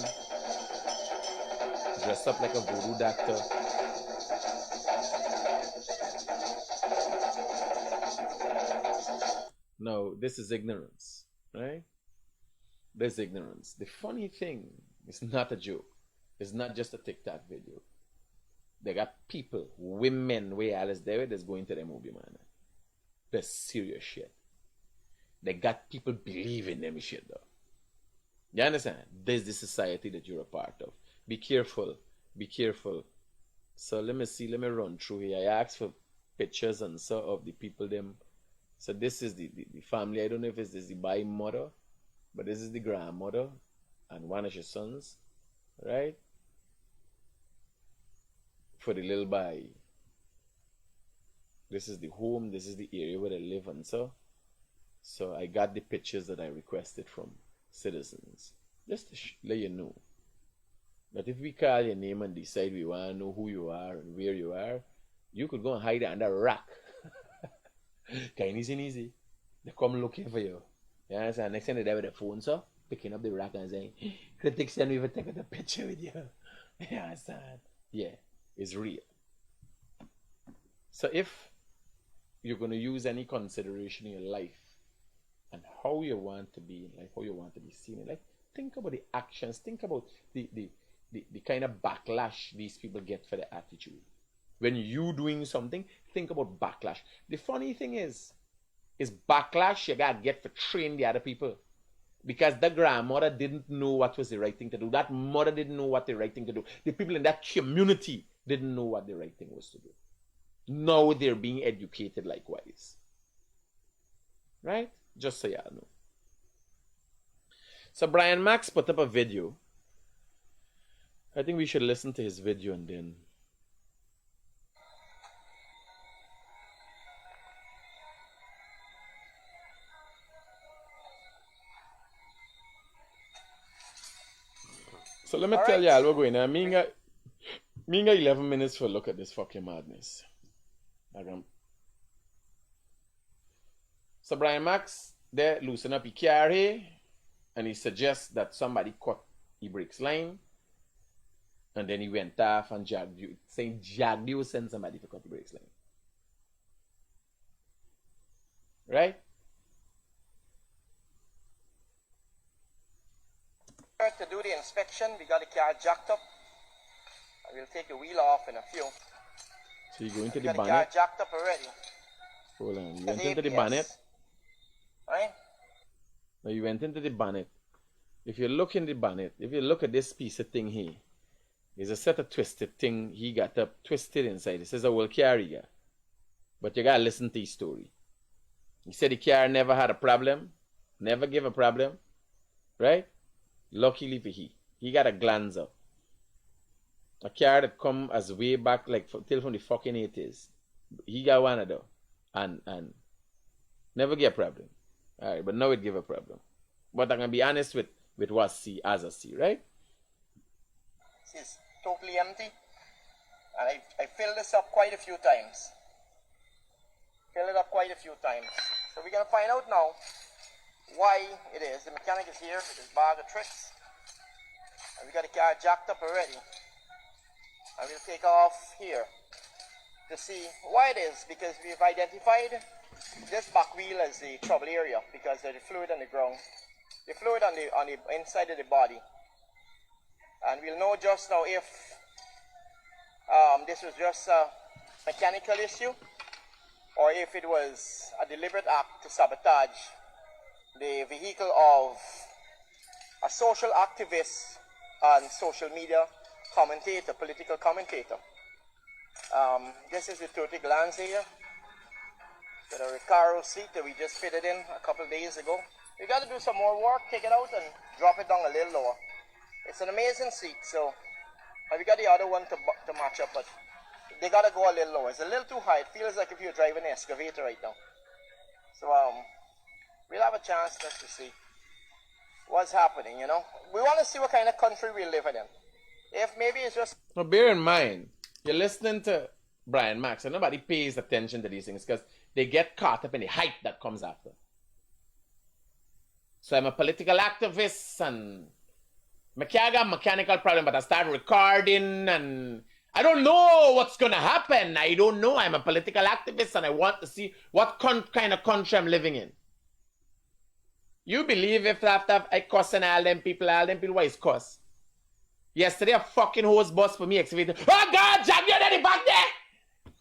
dressed up like a voodoo doctor. No, this is ignorance, right? This is ignorance. The funny thing, it's not a joke. It's not just a TikTok video. They got people, women, way Alice David is going to the movie, man. That's serious shit. They got people believing them shit, though. You understand? This is the society that you're a part of. Be careful. Be careful. So let me see. Let me run through here. I asked for pictures and so of the people them. So this is the family. I don't know if it's the by mother, but this is the grandmother and one of her sons, right? For the little boy. This is the home. This is the area where they live and so. So I got the pictures that I requested from citizens. Just to let you know that if we call your name and decide we want to know who you are and where you are, you could go and hide under a rock. Guyanese ain't easy. They come looking for you. You understand? Next thing they're there with the phone, so picking up the rock and saying, Critic send me to take a picture with you. You understand? Yeah, it's real. So if you're going to use any consideration in your life, and how you want to be in life, how you want to be seen in life. Think about the actions. Think about the kind of backlash these people get for their attitude. When you doing something, think about backlash. The funny thing is backlash you gotta get for train the other people. Because the grandmother didn't know what was the right thing to do. That mother didn't know what the right thing to do. The people in that community didn't know what the right thing was to do. Now they're being educated likewise. Right? Just so y'all know. So Brian Max put up a video. I think we should listen to his video and then. So let me tell y'all we're going now. Me got 11 minutes for a look at this fucking madness. So Brian Max there loosen up his car here and he suggests that somebody cut the brakes line and then he went off and jagged you, saying jagged you send somebody to cut the brakes line. Right? To do the inspection, we got the car jacked up. I will take the wheel off in a few. So you go into the bonnet. The car jacked up already. Hold on, you went into the bonnet. Right? Now you went into the bonnet. If you look in the bonnet, if you look at this piece of thing here, there's a set of twisted thing he got up twisted inside. It says a will carry ya. But you gotta listen to his story. He said the car never had a problem, never gave a problem, right? Luckily for he got a glance up. A car that come as way back like till from the fucking 80s. He got one of them and never get a problem. Alright, but now it give a problem. But I'm gonna be honest with what C as a C, right? It's totally empty. And I filled this up quite a few times. Fill it up quite a few times. So we're gonna find out now why it is. The mechanic is here with his bag of tricks. And we got the car jacked up already. And we'll take off here to see why it is, because we've identified this back wheel as the trouble area because of the fluid on the ground. The fluid on the inside of the body. And we'll know just now if this was just a mechanical issue or if it was a deliberate act to sabotage the vehicle of a social activist and social media commentator, political commentator. This is the 30 glance here. Got a Recaro seat that we just fitted in a couple of days ago. We got to do some more work, take it out and drop it down a little lower. It's an amazing seat, so we got the other one to match up, but they got to go a little lower. It's a little too high. It feels like if you're driving an excavator right now. So we'll have a chance just to see what's happening, you know. We want to see what kind of country we're living in. If maybe it's just... Now bear in mind, you're listening to Brian Max and nobody pays attention to these things because they get caught up in the hype that comes after. So I'm a political activist and I can't got a mechanical problem, but I start recording and I don't know what's going to happen. I don't know. I'm a political activist and I want to see what kind of country I'm living in. You believe if after I cuss and all them people, why is cuss? Yesterday a fucking hose bus for me excavator. Oh God, Jack, you're at the back there.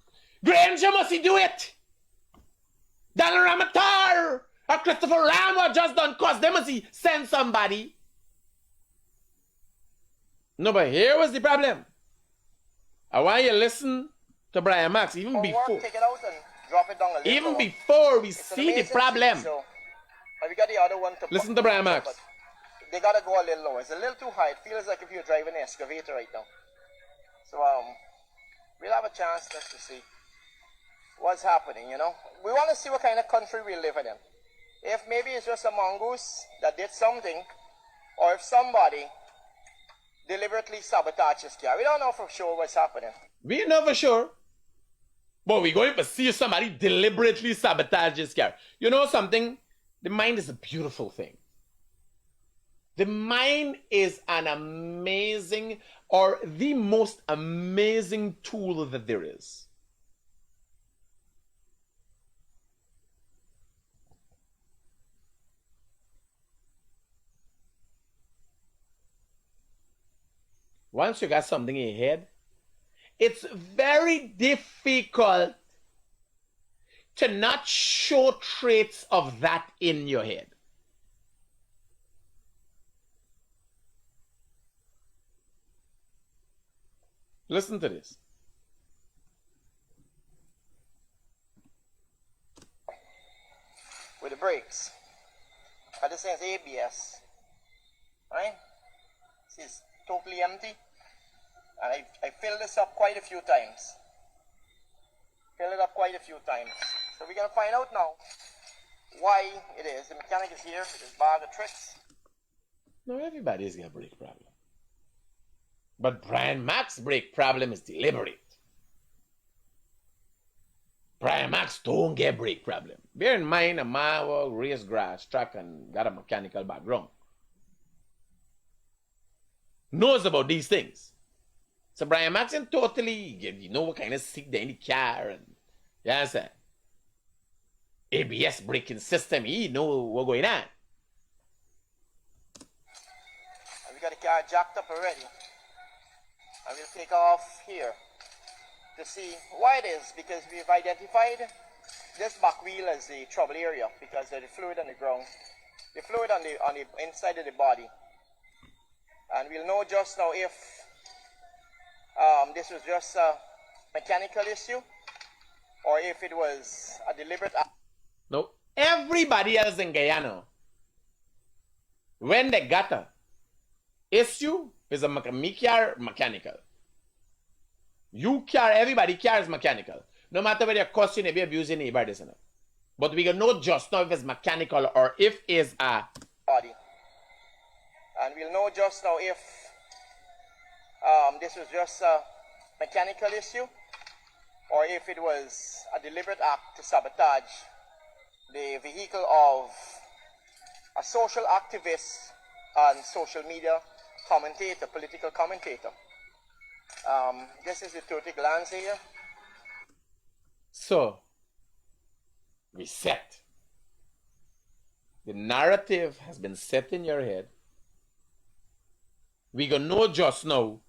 Granger must he do it. Donald Ramatar or Christopher Ramo just done cuss. They must he send somebody. No, but here was the problem. I want you to listen to Brian Max even before. Take it out and drop it down a little even lower. Before we see the problem. So, we got the other one to listen to Brian Max. They got to go a little lower. It's a little too high. It feels like if you're driving an excavator right now. So we'll have a chance just to see what's happening, you know. We want to see what kind of country we're living in. If maybe it's just a mongoose that did something, or if somebody deliberately sabotaged his car. We don't know for sure what's happening. We know for sure. But we're going to see somebody deliberately sabotage his car. You know something? The mind is a beautiful thing. The mind is an amazing, or the most amazing tool that there is. once you got something in your head, it's very difficult to not show traits of that in your head. Listen to this. With the brakes. This is ABS. Right? This is totally empty. And I filled this up quite a few times. Fill it up quite a few times. So we're going to find out now why it is. The mechanic is here with his bag of tricks. No, everybody's got a brake problem. But Brian Max's brake problem is deliberate. Brian Max don't get brake problem. Bear in mind, a man will race grass track and got a mechanical background. Knows about these things. So Brian Max is totally, you know what kind of seat there in the car, and you understand? ABS braking system, he know what's going on. And we got the car jacked up already. And we'll take off here to see why it is, because we've identified this back wheel as the trouble area because there's the fluid on the ground, the fluid on the inside of the body. And we'll know just now if this was just a mechanical issue or if it was a deliberate act. No, everybody else in Guyana, when they got a issue, is a mechanical. You care, everybody cares mechanical. No matter whether you're cussing, if you're abusing anybody, isn't it? But we can know just now if it's mechanical or if it's a body. And we'll know just now if this was just a mechanical issue or if it was a deliberate act to sabotage the vehicle of a social activist and social media commentator, political commentator. This is the total glance here. So, we set. The narrative has been set in your head. We gonna know just now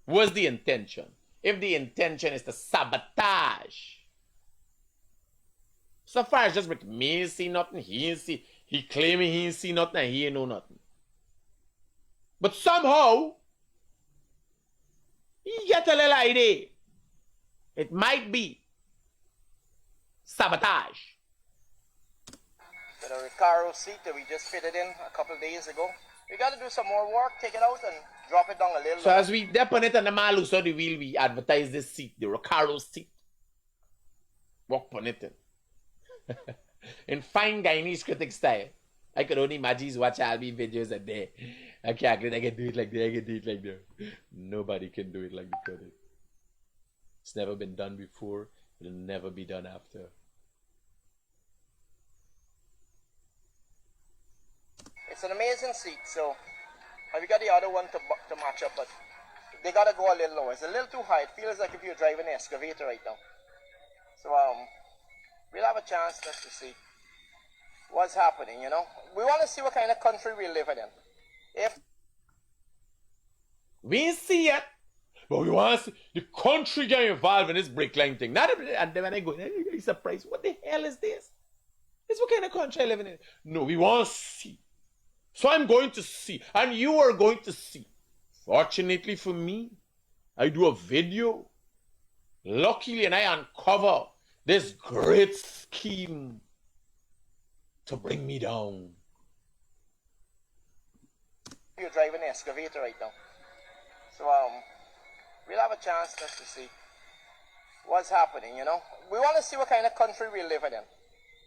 what's the intention. If the intention is to sabotage. So far as just with me ain't see nothing, he ain't see, he claiming he ain't see nothing and he ain't know nothing. But somehow, he get a little idea. It might be sabotage. The Recaro seat that we just fitted in a couple of days ago. We got to do some more work, take it out and drop it down a little. So as we depon it on the malu, so the wheel, we advertise this seat, the Recaro seat. Work on it. In fine Guyanese critic style. I could only imagine watch Albi videos a day. I can do it like that, I can do it like that. Nobody can do it like the critic. It's never been done before, it'll never be done after. It's an amazing seat, so we got the other one to match up, but they gotta go a little lower. It's a little too high. It feels like if you're driving an excavator right now. So we'll have a chance just to see what's happening, you know. We want to see what kind of country we're living in. If we see it, but we want to see the country get involved in this brake line thing. Not and then when I go, I'm surprised. What the hell is this? This what kind of country I live in? No, we want to see. So I'm going to see, and you are going to see. Fortunately for me, I do a video. Luckily, and I uncover this great scheme to bring me down. You're driving an excavator right now. So we'll have a chance just to see what's happening, you know. We want to see what kind of country we're living in.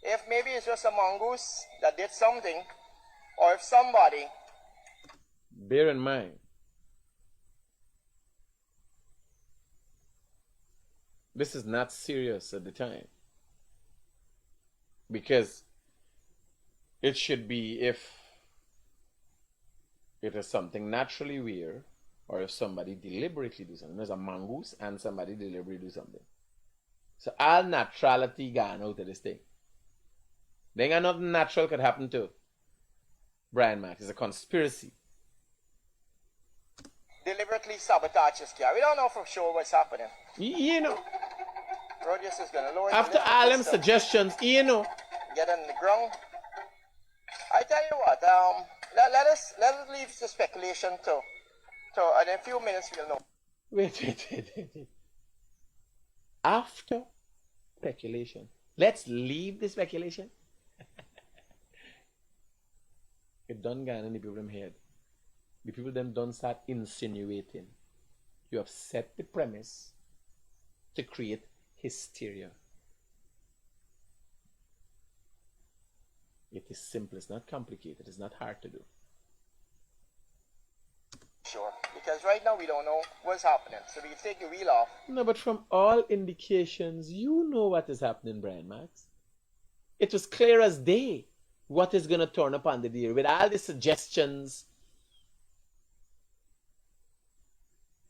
If maybe it's just a mongoose that did something, or if somebody... Bear in mind, this is not serious at the time. Because it should be if it is something naturally weird, or if somebody deliberately do something. There's a mongoose and somebody deliberately do something. So all naturality gone out of this thing. Then nothing natural could happen to Brian Max. It's a conspiracy. Deliberately deliberately sabotage his car. We don't know for sure what's happening. You know, Berbice is going to lower after all them suggestions, you know. Get on the ground. I tell you what, let us leave the speculation to and in a few minutes we'll know. Wait. After speculation, let's leave the speculation. It done Guyana and the people them head. The people them don't start insinuating. You have set the premise to create hysteria. It is simple, it's not complicated, it's not hard to do. Sure, because right now we don't know what's happening, so we take the wheel off. No, but from all indications, you know what is happening, Brian Max. It was clear as day what is going to turn up on the deal with all the suggestions.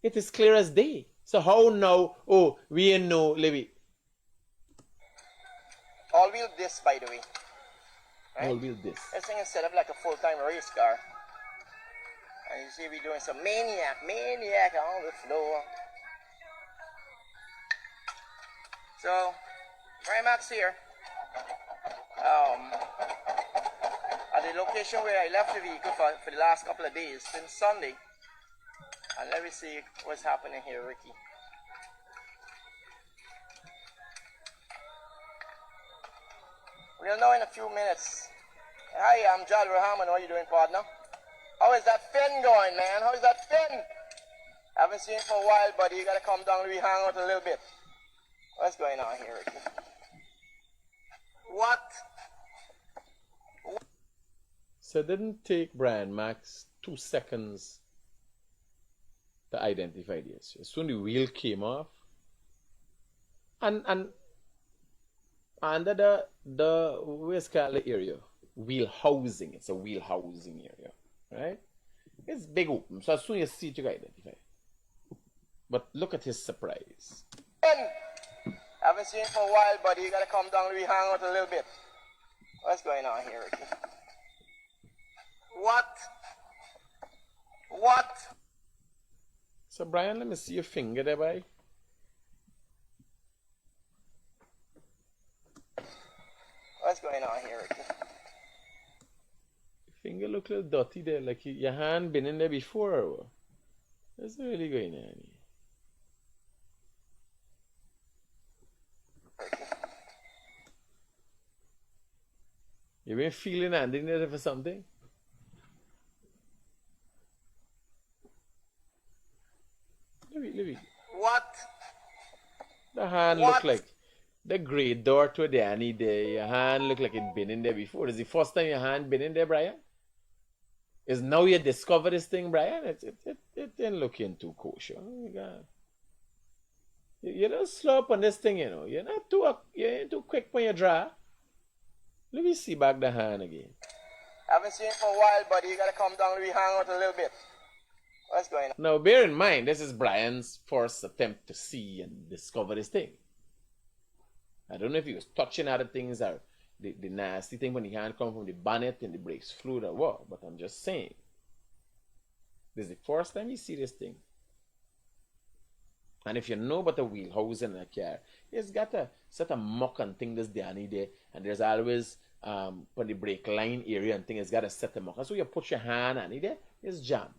It is clear as day. So how now? Oh, we know, Levy. All-wheel disc, by the way. Right? All-wheel disc. This thing is set up like a full-time race car. And you see we doing some maniac on the floor. So, Brian Max here. At the location where I left the vehicle for the last couple of days, since Sunday. And let me see what's happening here, Ricky. We'll know in a few minutes. Hi, I'm Jad Rahman. How are you doing, partner? How is that fin going, man? How is that fin? Haven't seen it for a while, buddy. You gotta come down and we hang out a little bit. What's going on here, Ricky? What? So it didn't take Brian Max 2 seconds to identify the issue. As soon as the wheel came off, and under the where's called the area? Wheel housing. It's a wheel housing area, right? It's big open. So as soon as you see it, you can identify it. But look at his surprise. Haven't seen it for a while, buddy. You gotta come down and we hang out a little bit. What's going on here, Ricky? What? So Brian, let me see your finger there, boy. What's going on here, Ricky? Your finger look a little dirty there, like your hand been in there before or what? What's really going on here? You been feeling hand in there for something? Leave it. What? The hand look like the great door to the Annie there. Your hand look like it been in there before. Is the first time your hand been in there, Brian? Is now you discover this thing, Brian? It ain't looking too kosher. Oh my God. You don't slow up on this thing, you know. You ain't too quick when you draw. Let me see back the hand again. Haven't seen it for a while, buddy. You gotta come down and we hang out a little bit. What's going on? Now, bear in mind, this is Brian's first attempt to see and discover this thing. I don't know if he was touching other things or the nasty thing when the hand come from the bonnet and the brakes fluid or what, but I'm just saying. This is the first time you see this thing. And if you know about the wheel housing in a car, it's got a set of muck and thing that's down there, and there's always on the brake line area and thing, it's got a set of muck. And so you put your hand on it there, it's jam.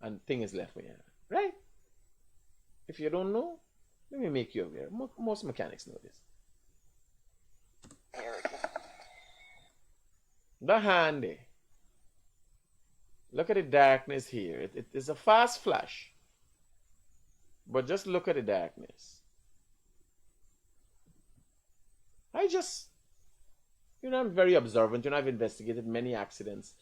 And thing is left with you, right? If you don't know, let me make you aware. Most mechanics know this. The hand there. Look at the darkness here. It is a fast flash. But just look at the darkness. I'm very observant. I've investigated many accidents.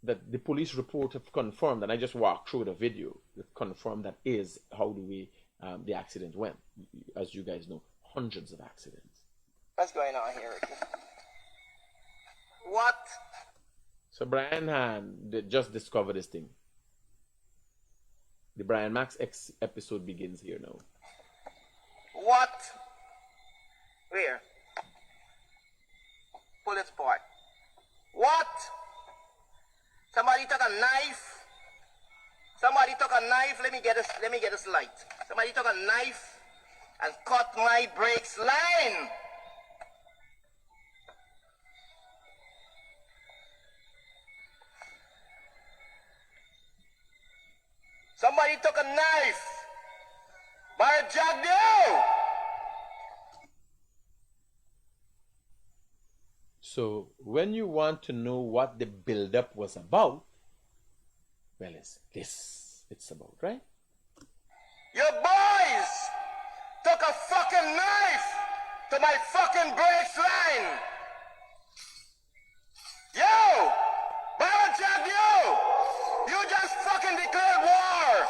That the police report have confirmed, and I just walked through the video that confirmed that is how the accident went. As you guys know, hundreds of accidents. What's going on here, Ricky? What? So Brian just discovered this thing. The Brian Max X episode begins here now. What? Where? Pull it apart. What? Somebody took a knife. a knife. Let me get this light. Somebody took a knife and cut my brakes line. Somebody took a knife. By a jack deal. So when you want to know what the build-up was about, well, it's this it's about, right? Your boys took a fucking knife to my fucking brakes line. Yo! Barrel Jack, you just fucking declared war.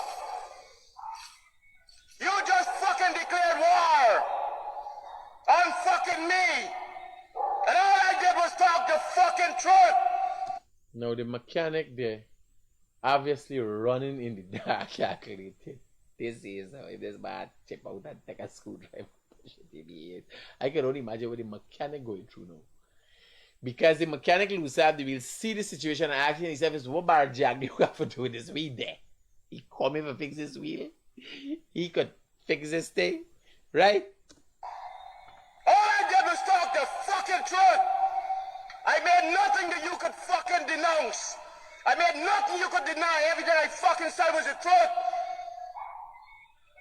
You just fucking declared war on fucking me. And all I did was talk the fucking truth. Now the mechanic there, obviously running in the dark, calculated. This is how if this bad chip out and take a screwdriver, push it in the head. I can only imagine what the mechanic going through now. Because the mechanic who said they will see the situation and asking himself is what bar jack do you have to do with this wheel there? He come in to fix this wheel. He could fix this thing, right? All I did was talk the fucking truth. I made nothing that you could fucking denounce. I made nothing you could deny. Everything I fucking said was the truth.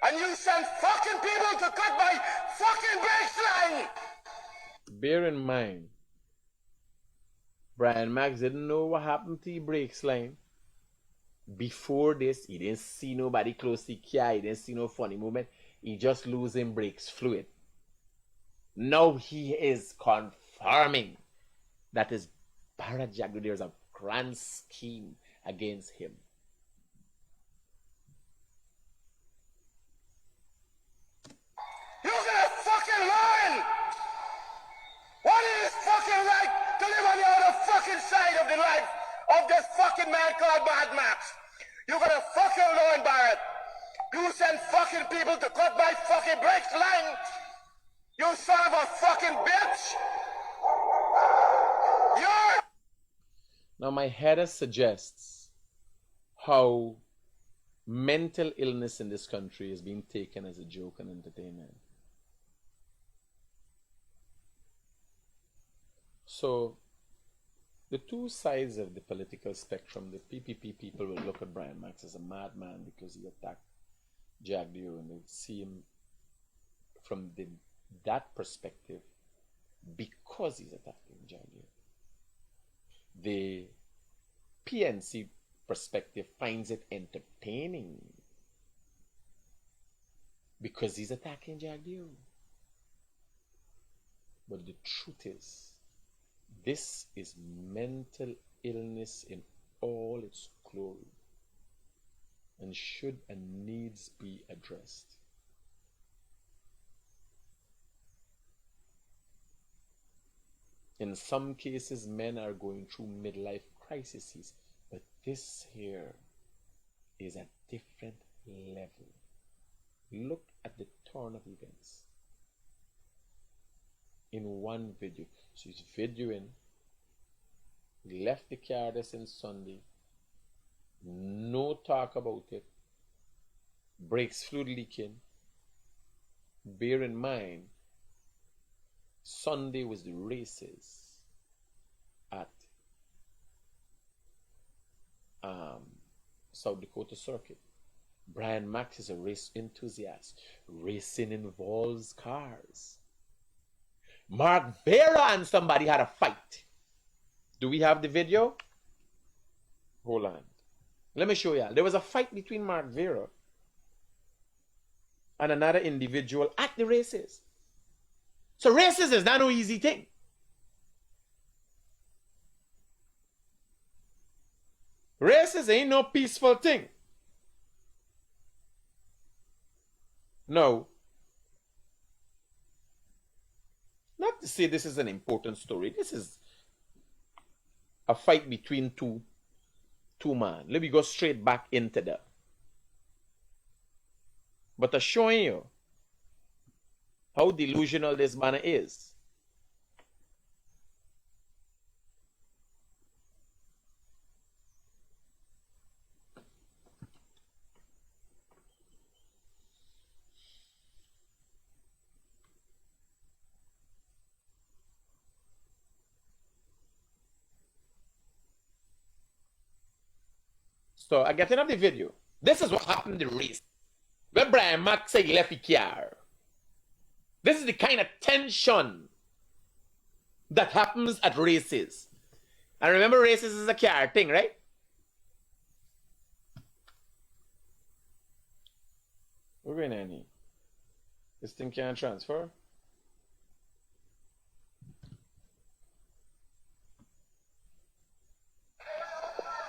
And you sent fucking people to cut my fucking brakes line. Bear in mind, Brian Max didn't know what happened to the brakes line. Before this, he didn't see nobody close to the car. He didn't see no funny movement. He just losing brakes fluid. Now he is confirming that his Barra Jack, there's a grand scheme against him. You're gonna fucking learn what it is fucking like to live on the other fucking side of the life of this fucking man called Mad Max. You're gonna fucking learn, Barrett. You send fucking people to cut my fucking brakes line. You son of a fucking bitch. You're... Now my header suggests how mental illness in this country is being taken as a joke and entertainment. So the two sides of the political spectrum, the PPP people will look at Brian Max as a madman because he attacked Jack Dio, and they would see him from that perspective because he's attacking Jack Dio. The PNC perspective finds it entertaining because he's attacking Jack Dio. But the truth is, this is mental illness in all its glory and should and needs be addressed. In some cases, men are going through midlife crises, but this here is a different level. Look at the turn of events. In one video, so he's videoing, he left the car this on Sunday, no talk about it, brakes fluid leaking. Bear in mind, Sunday was the races at South Dakota Circuit. Brian Max is a race enthusiast. Racing involves cars. Mark Vera and somebody had a fight. Do we have the video? Hold on. Let me show you. There was a fight between Mark Vera and another individual at the races. So races is not no easy thing. Races ain't no peaceful thing. No. Not to say this is an important story. This is a fight between two men. Let me go straight back into that. But I'm showing you how delusional this man is. So I get into the video. This is what happened in the race. When Brian Mack said he left the car. This is the kind of tension that happens at races. And remember, races is a car thing, right? We're going in here. This thing can't transfer.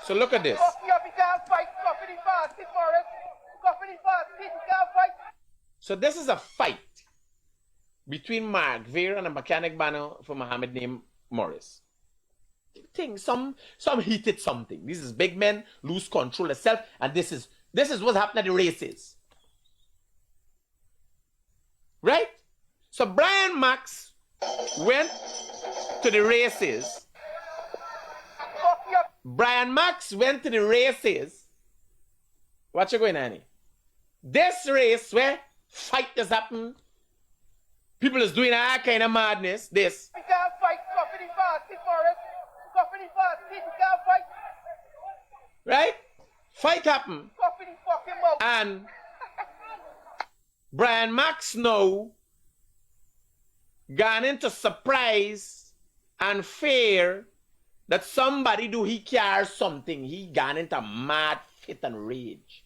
So look at this. So this is a fight between Mark Veer and a mechanic banner for Muhammad named Morris. Some heated something. This is big men lose control of self, and this is what's happening at the races. Right? So Brian Max went to the races. Brian Max went to the races. What you going on? This race where fight is happening. People is doing all kind of madness. This. Right? Fight happen. And Brian Max now gone into surprise and fear that somebody do he care something. He gone into mad fit and rage.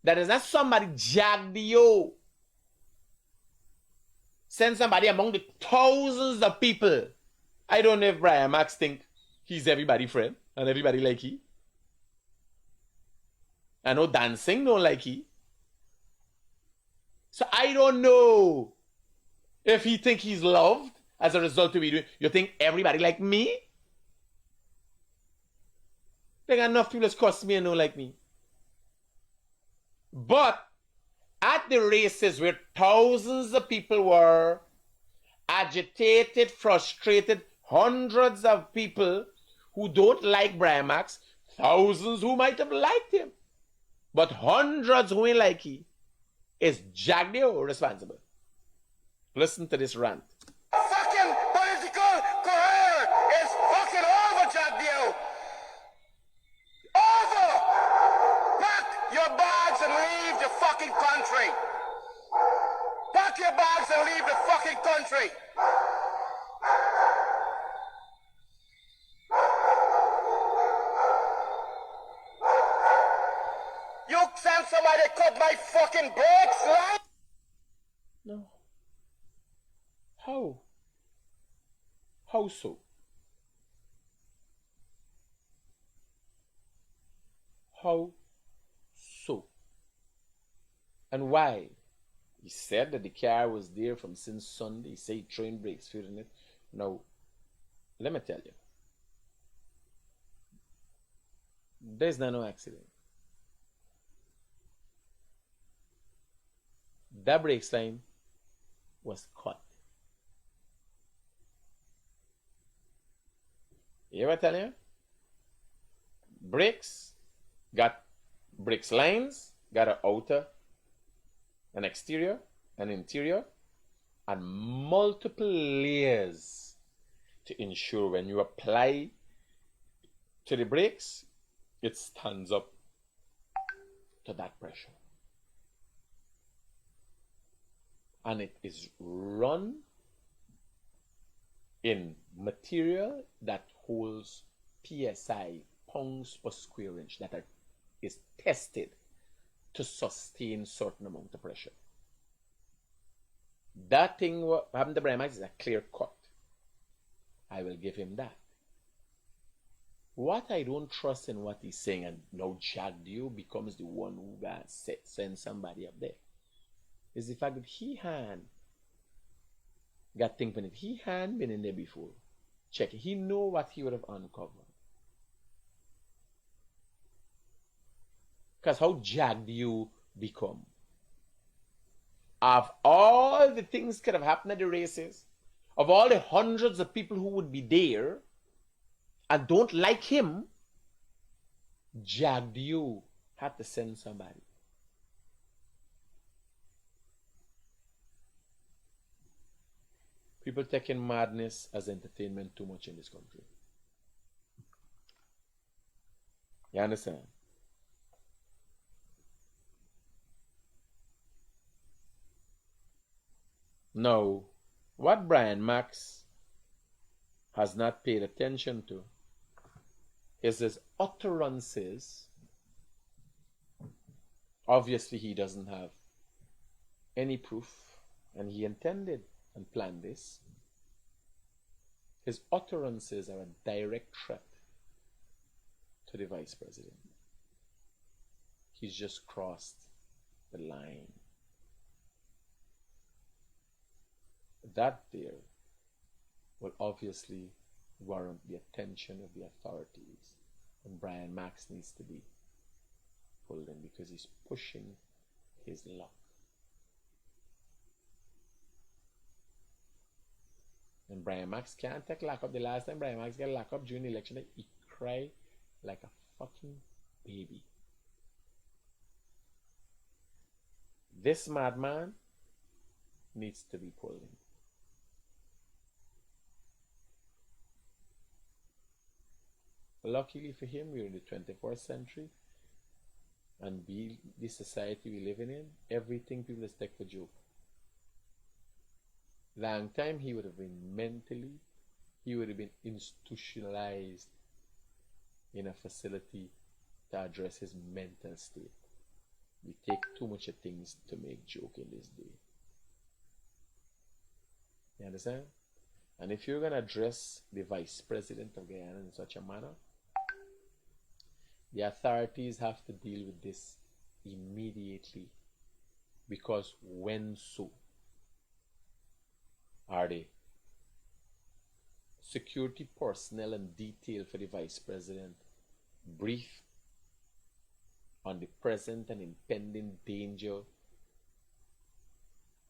That is not somebody jagged you. Send somebody among the thousands of people. I don't know if Brian Max think he's everybody's friend and everybody like he. I know dancing don't like he. So I don't know if he think he's loved as a result of me doing. You think everybody like me? There got enough people that cost me and don't like me. But at the races where thousands of people were agitated, frustrated, hundreds of people who don't like Brian Max, thousands who might have liked him, but hundreds who ain't like him, is Jagdeo responsible. Listen to this rant. Fucking political career is fucking over, Jagdeo. Over! Pack your bags and leave the fucking country. Pack your bags and leave the fucking country. You send somebody to cut my fucking brakes, right? No. How? How so? How so? And why? He said that the car was there from since Sunday. He said he train brakes fitting it. Now, let me tell you. There's no accident. That brakes line was cut. You ever tell you? Brakes got brakes lines, got an outer, an exterior, an interior, and multiple layers to ensure when you apply to the brakes, it stands up to that pressure. And it is run in material that holds PSI, pounds per square inch, that is tested to sustain certain amount of pressure. That thing what happened to Brian Max is a clear cut. I will give him that. What I don't trust in what he's saying, and now Jagdeo becomes the one who got send somebody up there, is the fact that he got things in it. He had been in there before. Check it. He know what he would have uncovered. Because how jagged you become. Of all the things could have happened at the races, of all the hundreds of people who would be there and don't like him, Jagdeo had to send somebody. People taking madness as entertainment too much in this country. You understand? Now, what Brian Max has not paid attention to is his utterances. Obviously, he doesn't have any proof, and he intended and planned this. His utterances are a direct threat to the vice president. He's just crossed the line. That there will obviously warrant the attention of the authorities, and Brian Max needs to be pulled in because he's pushing his luck. And Brian Max can't take lock up. The last time Brian Max got locked up during the election, he cried like a fucking baby. This madman needs to be pulled in. Luckily for him, we're in the 21st century, and the society we live in, everything people take for joke. Long time he would have been mentally, he would have been institutionalized in a facility to address his mental state. We take too much of things to make joke in this day. You understand? And if you're going to address the vice president of Guyana in such a manner, the authorities have to deal with this immediately, because when so are they security personnel and detail for the vice president briefed on the present and impending danger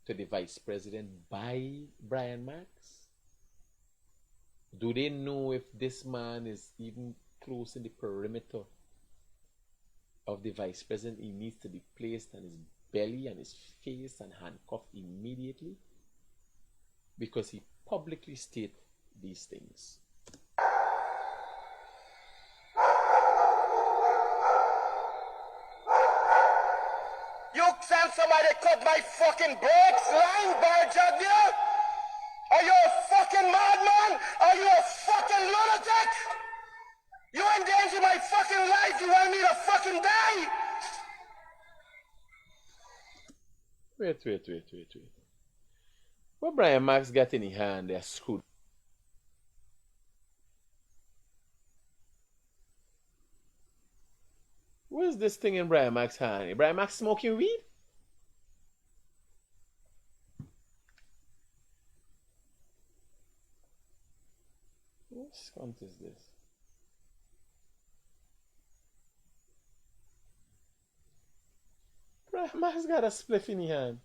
to the vice president by Brian Max? Do they know if this man is even close in the perimeter of the vice president? He needs to be placed on his belly and his face and handcuffed immediately, because he publicly stated these things. You tell somebody cut my fucking brakes, line bar juggler? Are you a fucking madman? Are you a fucking lunatic? You endanger my fucking life. You want me to fucking die? Wait. What Brian Max got in his hand, they're screwed. Where's this thing in Brian Max's hand? Brian Max smoking weed? What cunt is this? Brian Max got a spliff in his hand.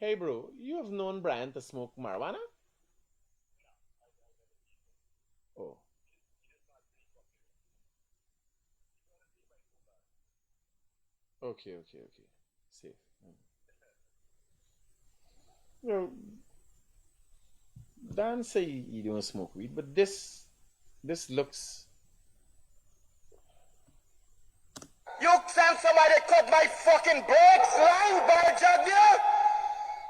Hey bro, you have known Brian to smoke marijuana? Oh. Okay. Safe. No, Dan say he don't smoke weed, but this looks. You tell somebody cut my fucking brakes, line bar juggler?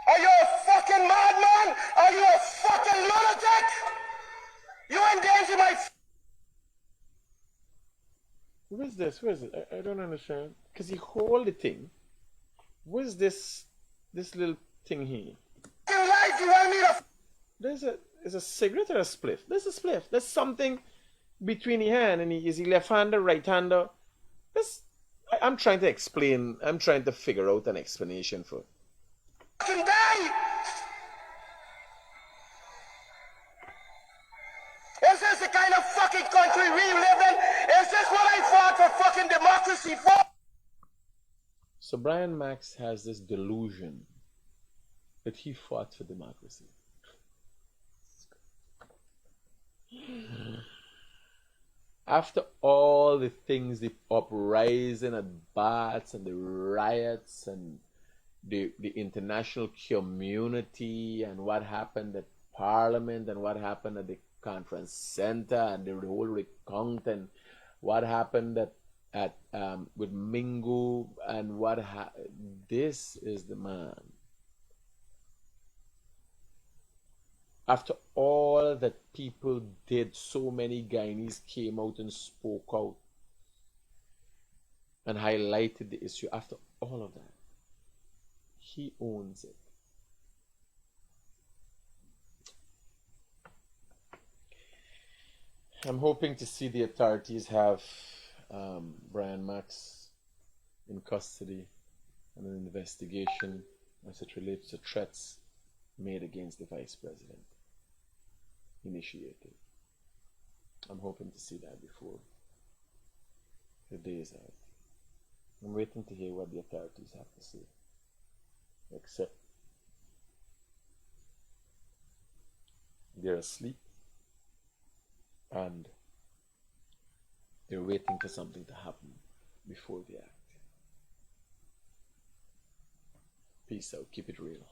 Are you a fucking madman? Are you a fucking lunatic? You endanger my... Where is this? Where is it? I don't understand. Because he hold the thing. Where's this little thing here? Life, you want me to... There's a cigarette or a spliff? There's a spliff. There's something between his hand, and is he left-hander, right-hander? I'm trying to explain. I'm trying to figure out an explanation for it. Fucking die! Is this the kind of fucking country we live in? Is this what I fought for fucking democracy for? So Brian Max has this delusion that he fought for democracy. After all the things, the uprising at Bats and the riots and the international community and what happened at Parliament and what happened at the conference center and the whole recount and what happened at with Mingu and this is the man. After all that people did, so many Guyanese came out and spoke out and highlighted the issue. After all of that, he owns it. I'm hoping to see the authorities have Brian Max in custody and an investigation as it relates to threats made against the vice president initiated. I'm hoping to see that before the day is out. I'm waiting to hear what the authorities have to say. Except they're asleep and they're waiting for something to happen before they act. Peace out. Keep it real.